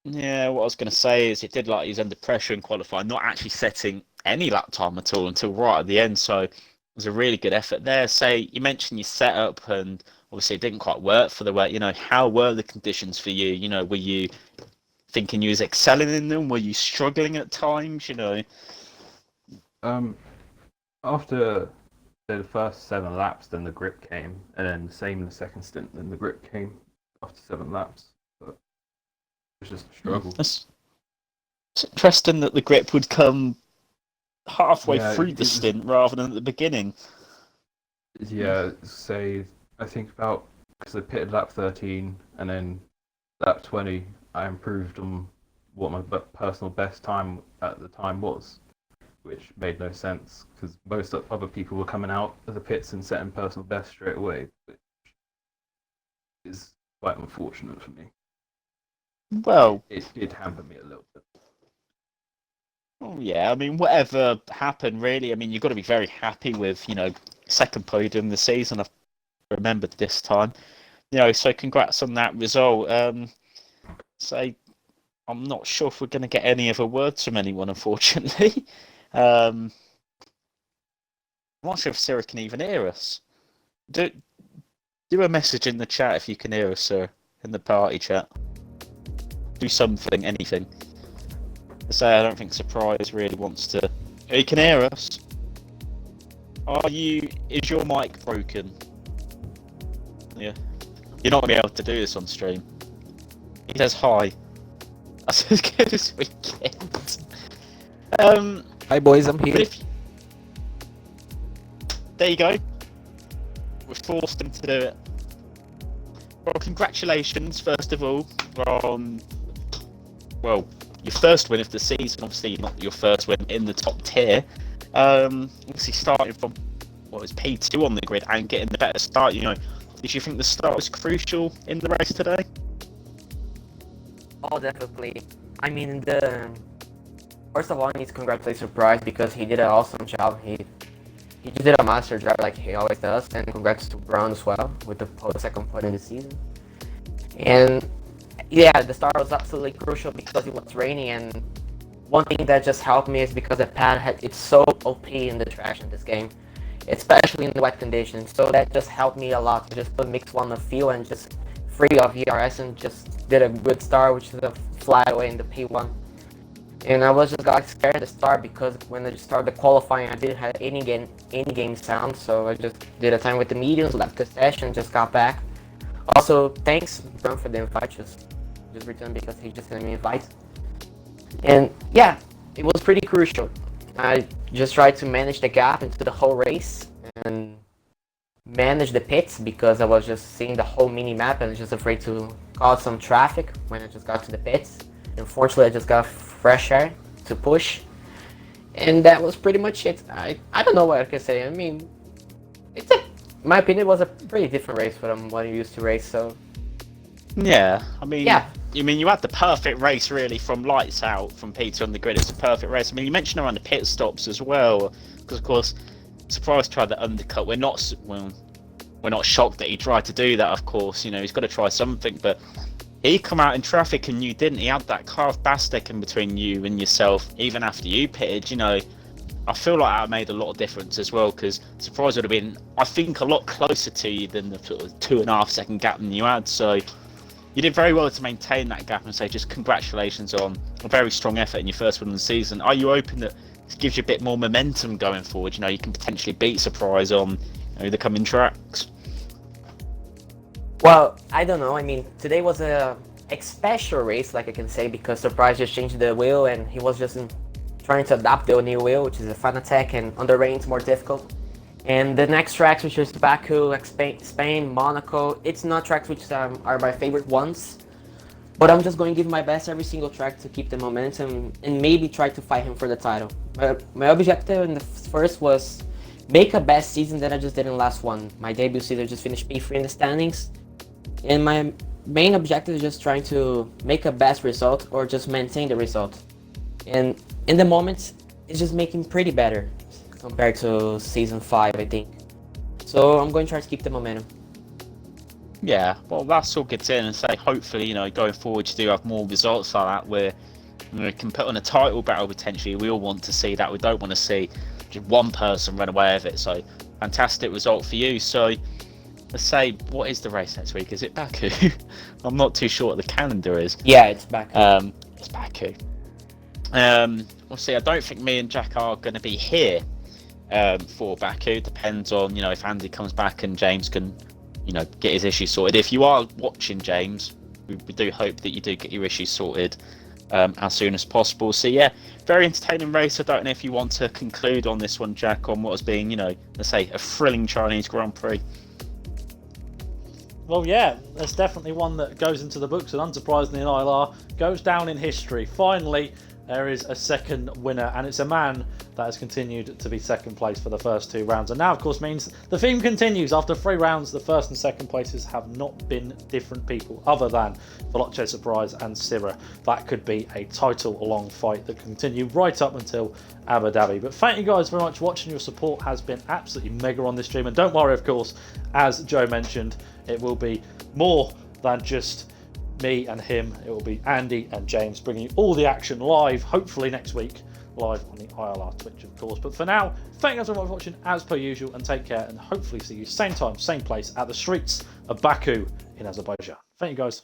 Yeah, what I was going to say is it did like he's under pressure in qualifying, not actually setting any lap time at all until right at the end. So it was a really good effort there. Say, you mentioned your setup and obviously it didn't quite work for the wet. You know, how were the conditions for you? You know, were you thinking you was excelling in them? Were you struggling at times, you know? After the first 7 laps, then the grip came, and then the same in the second stint, then the grip came after 7 laps. But it was just a struggle. It's interesting that the grip would come halfway through the stint rather than at the beginning. Yeah, say, I think about, because I pitted lap 13, and then lap 20, I improved on what my personal best time at the time was, which made no sense because most other people were coming out of the pits and setting personal best straight away, which is quite unfortunate for me. Well, It did hamper me a little bit. oh, yeah, I mean, whatever happened, really, I mean, you've got to be very happy with, second podium this season. I've remembered this time. So congrats on that result. So I'm not sure if we're going to get any other words from anyone, unfortunately. I'm not sure if Sarah can even hear us. Do a message in the chat if you can hear us, sir, in the party chat. Do something, anything. I don't think Surprise really wants to. You can hear us. Is your mic broken? Yeah. You're not gonna be able to do this on stream. He says hi. That's as good as we get. Hi boys, I'm here. There you go. We forced him to do it. Well, congratulations, first of all, on your first win of the season. Obviously, not your first win in the top tier. Obviously, starting from what was P2 on the grid and getting the better start. Did you think the start was crucial in the race today? Oh, definitely. I mean, first of all, I need to congratulate Surprise because he did an awesome job. He just did a master job like he always does, and congrats to Brown as well with the second point in the season. And yeah, the start was absolutely crucial because it was raining, and one thing that just helped me is because the pad it's so OP in the traction this game, especially in the wet conditions. So that just helped me a lot to just put mix one of fuel and just free of ERS and just did a good start, which is a fly away in the P1. And I got scared at the start because when I started the qualifying, I didn't have any game sound, so I just did a time with the mediums, left the session, and just got back. Also, thanks Gran for the invite, just returned because he just sent me an invite. And yeah, it was pretty crucial. I just tried to manage the gap into the whole race and manage the pits because I was just seeing the whole mini map and I was just afraid to cause some traffic when I just got to the pits. Unfortunately, I just got fresh air to push, and that was pretty much it. I don't know what I can say. I mean, my opinion, it was a pretty different race from what I used to race. So yeah, I mean, yeah. You had the perfect race really from lights out from Peter on the grid. It's a perfect race. I mean, you mentioned around the pit stops as well, because of course, Surprise tried the undercut. We're not shocked that he tried to do that. Of course, he's got to try something, but he come out in traffic and you didn't. He had that car of Bastek in between you and yourself, even after you pitted. I feel like that made a lot of difference as well, because Surprise would have been, I think, a lot closer to you than the sort of 2.5 second gap than you had. So you did very well to maintain that gap and say just congratulations on a very strong effort in your first one of the season. Are you hoping that this gives you a bit more momentum going forward? You can potentially beat Surprise on the coming tracks. Well, I don't know. I mean, today was a special race, like I can say, because Surprise just changed the wheel and he was just trying to adapt the new wheel, which is a fun attack, and on the rain it's more difficult. And the next tracks, which is Baku, Spain, Monaco, it's not tracks which are my favorite ones, but I'm just going to give my best every single track to keep the momentum and maybe try to fight him for the title. My objective in the first was make a best season that I just did in the last one. My debut season just finished P3 in the standings. And my main objective is just trying to make a best result or just maintain the result. And in the moment, it's just making pretty better compared to season 5, I think. So I'm going to try to keep the momentum. Yeah, well, that's all good in and say hopefully, going forward you do have more results like that where we can put on a title battle potentially. We all want to see that. We don't want to see just one person run away with it. So fantastic result for you. So let's say, what is the race next week? Is it Baku? I'm not too sure what the calendar is. Yeah, it's Baku. It's Baku. We'll see. I don't think me and Jack are going to be here for Baku. Depends on, if Andy comes back and James can, get his issues sorted. If you are watching, James, we do hope that you do get your issues sorted as soon as possible. So yeah, very entertaining race. I don't know if you want to conclude on this one, Jack, on what has been, let's say, a thrilling Chinese Grand Prix. Well, yeah, there's definitely one that goes into the books, and unsurprisingly in ILR, goes down in history. Finally, there is a second winner, and it's a man that has continued to be second place for the first 2 rounds. And now, of course, means the theme continues. After 3 rounds, the first and second places have not been different people other than Veloce Surprise and Syrah. That could be a title-long fight that can continue right up until Abu Dhabi. But thank you guys very much for watching. Your support has been absolutely mega on this stream. And don't worry, of course, as Joe mentioned, it will be more than just me and him. It will be Andy and James bringing you all the action live, hopefully next week, live on the ILR Twitch, of course. But for now, thank you guys very much for watching as per usual, and take care, and hopefully see you same time, same place at the streets of Baku in Azerbaijan. Thank you guys.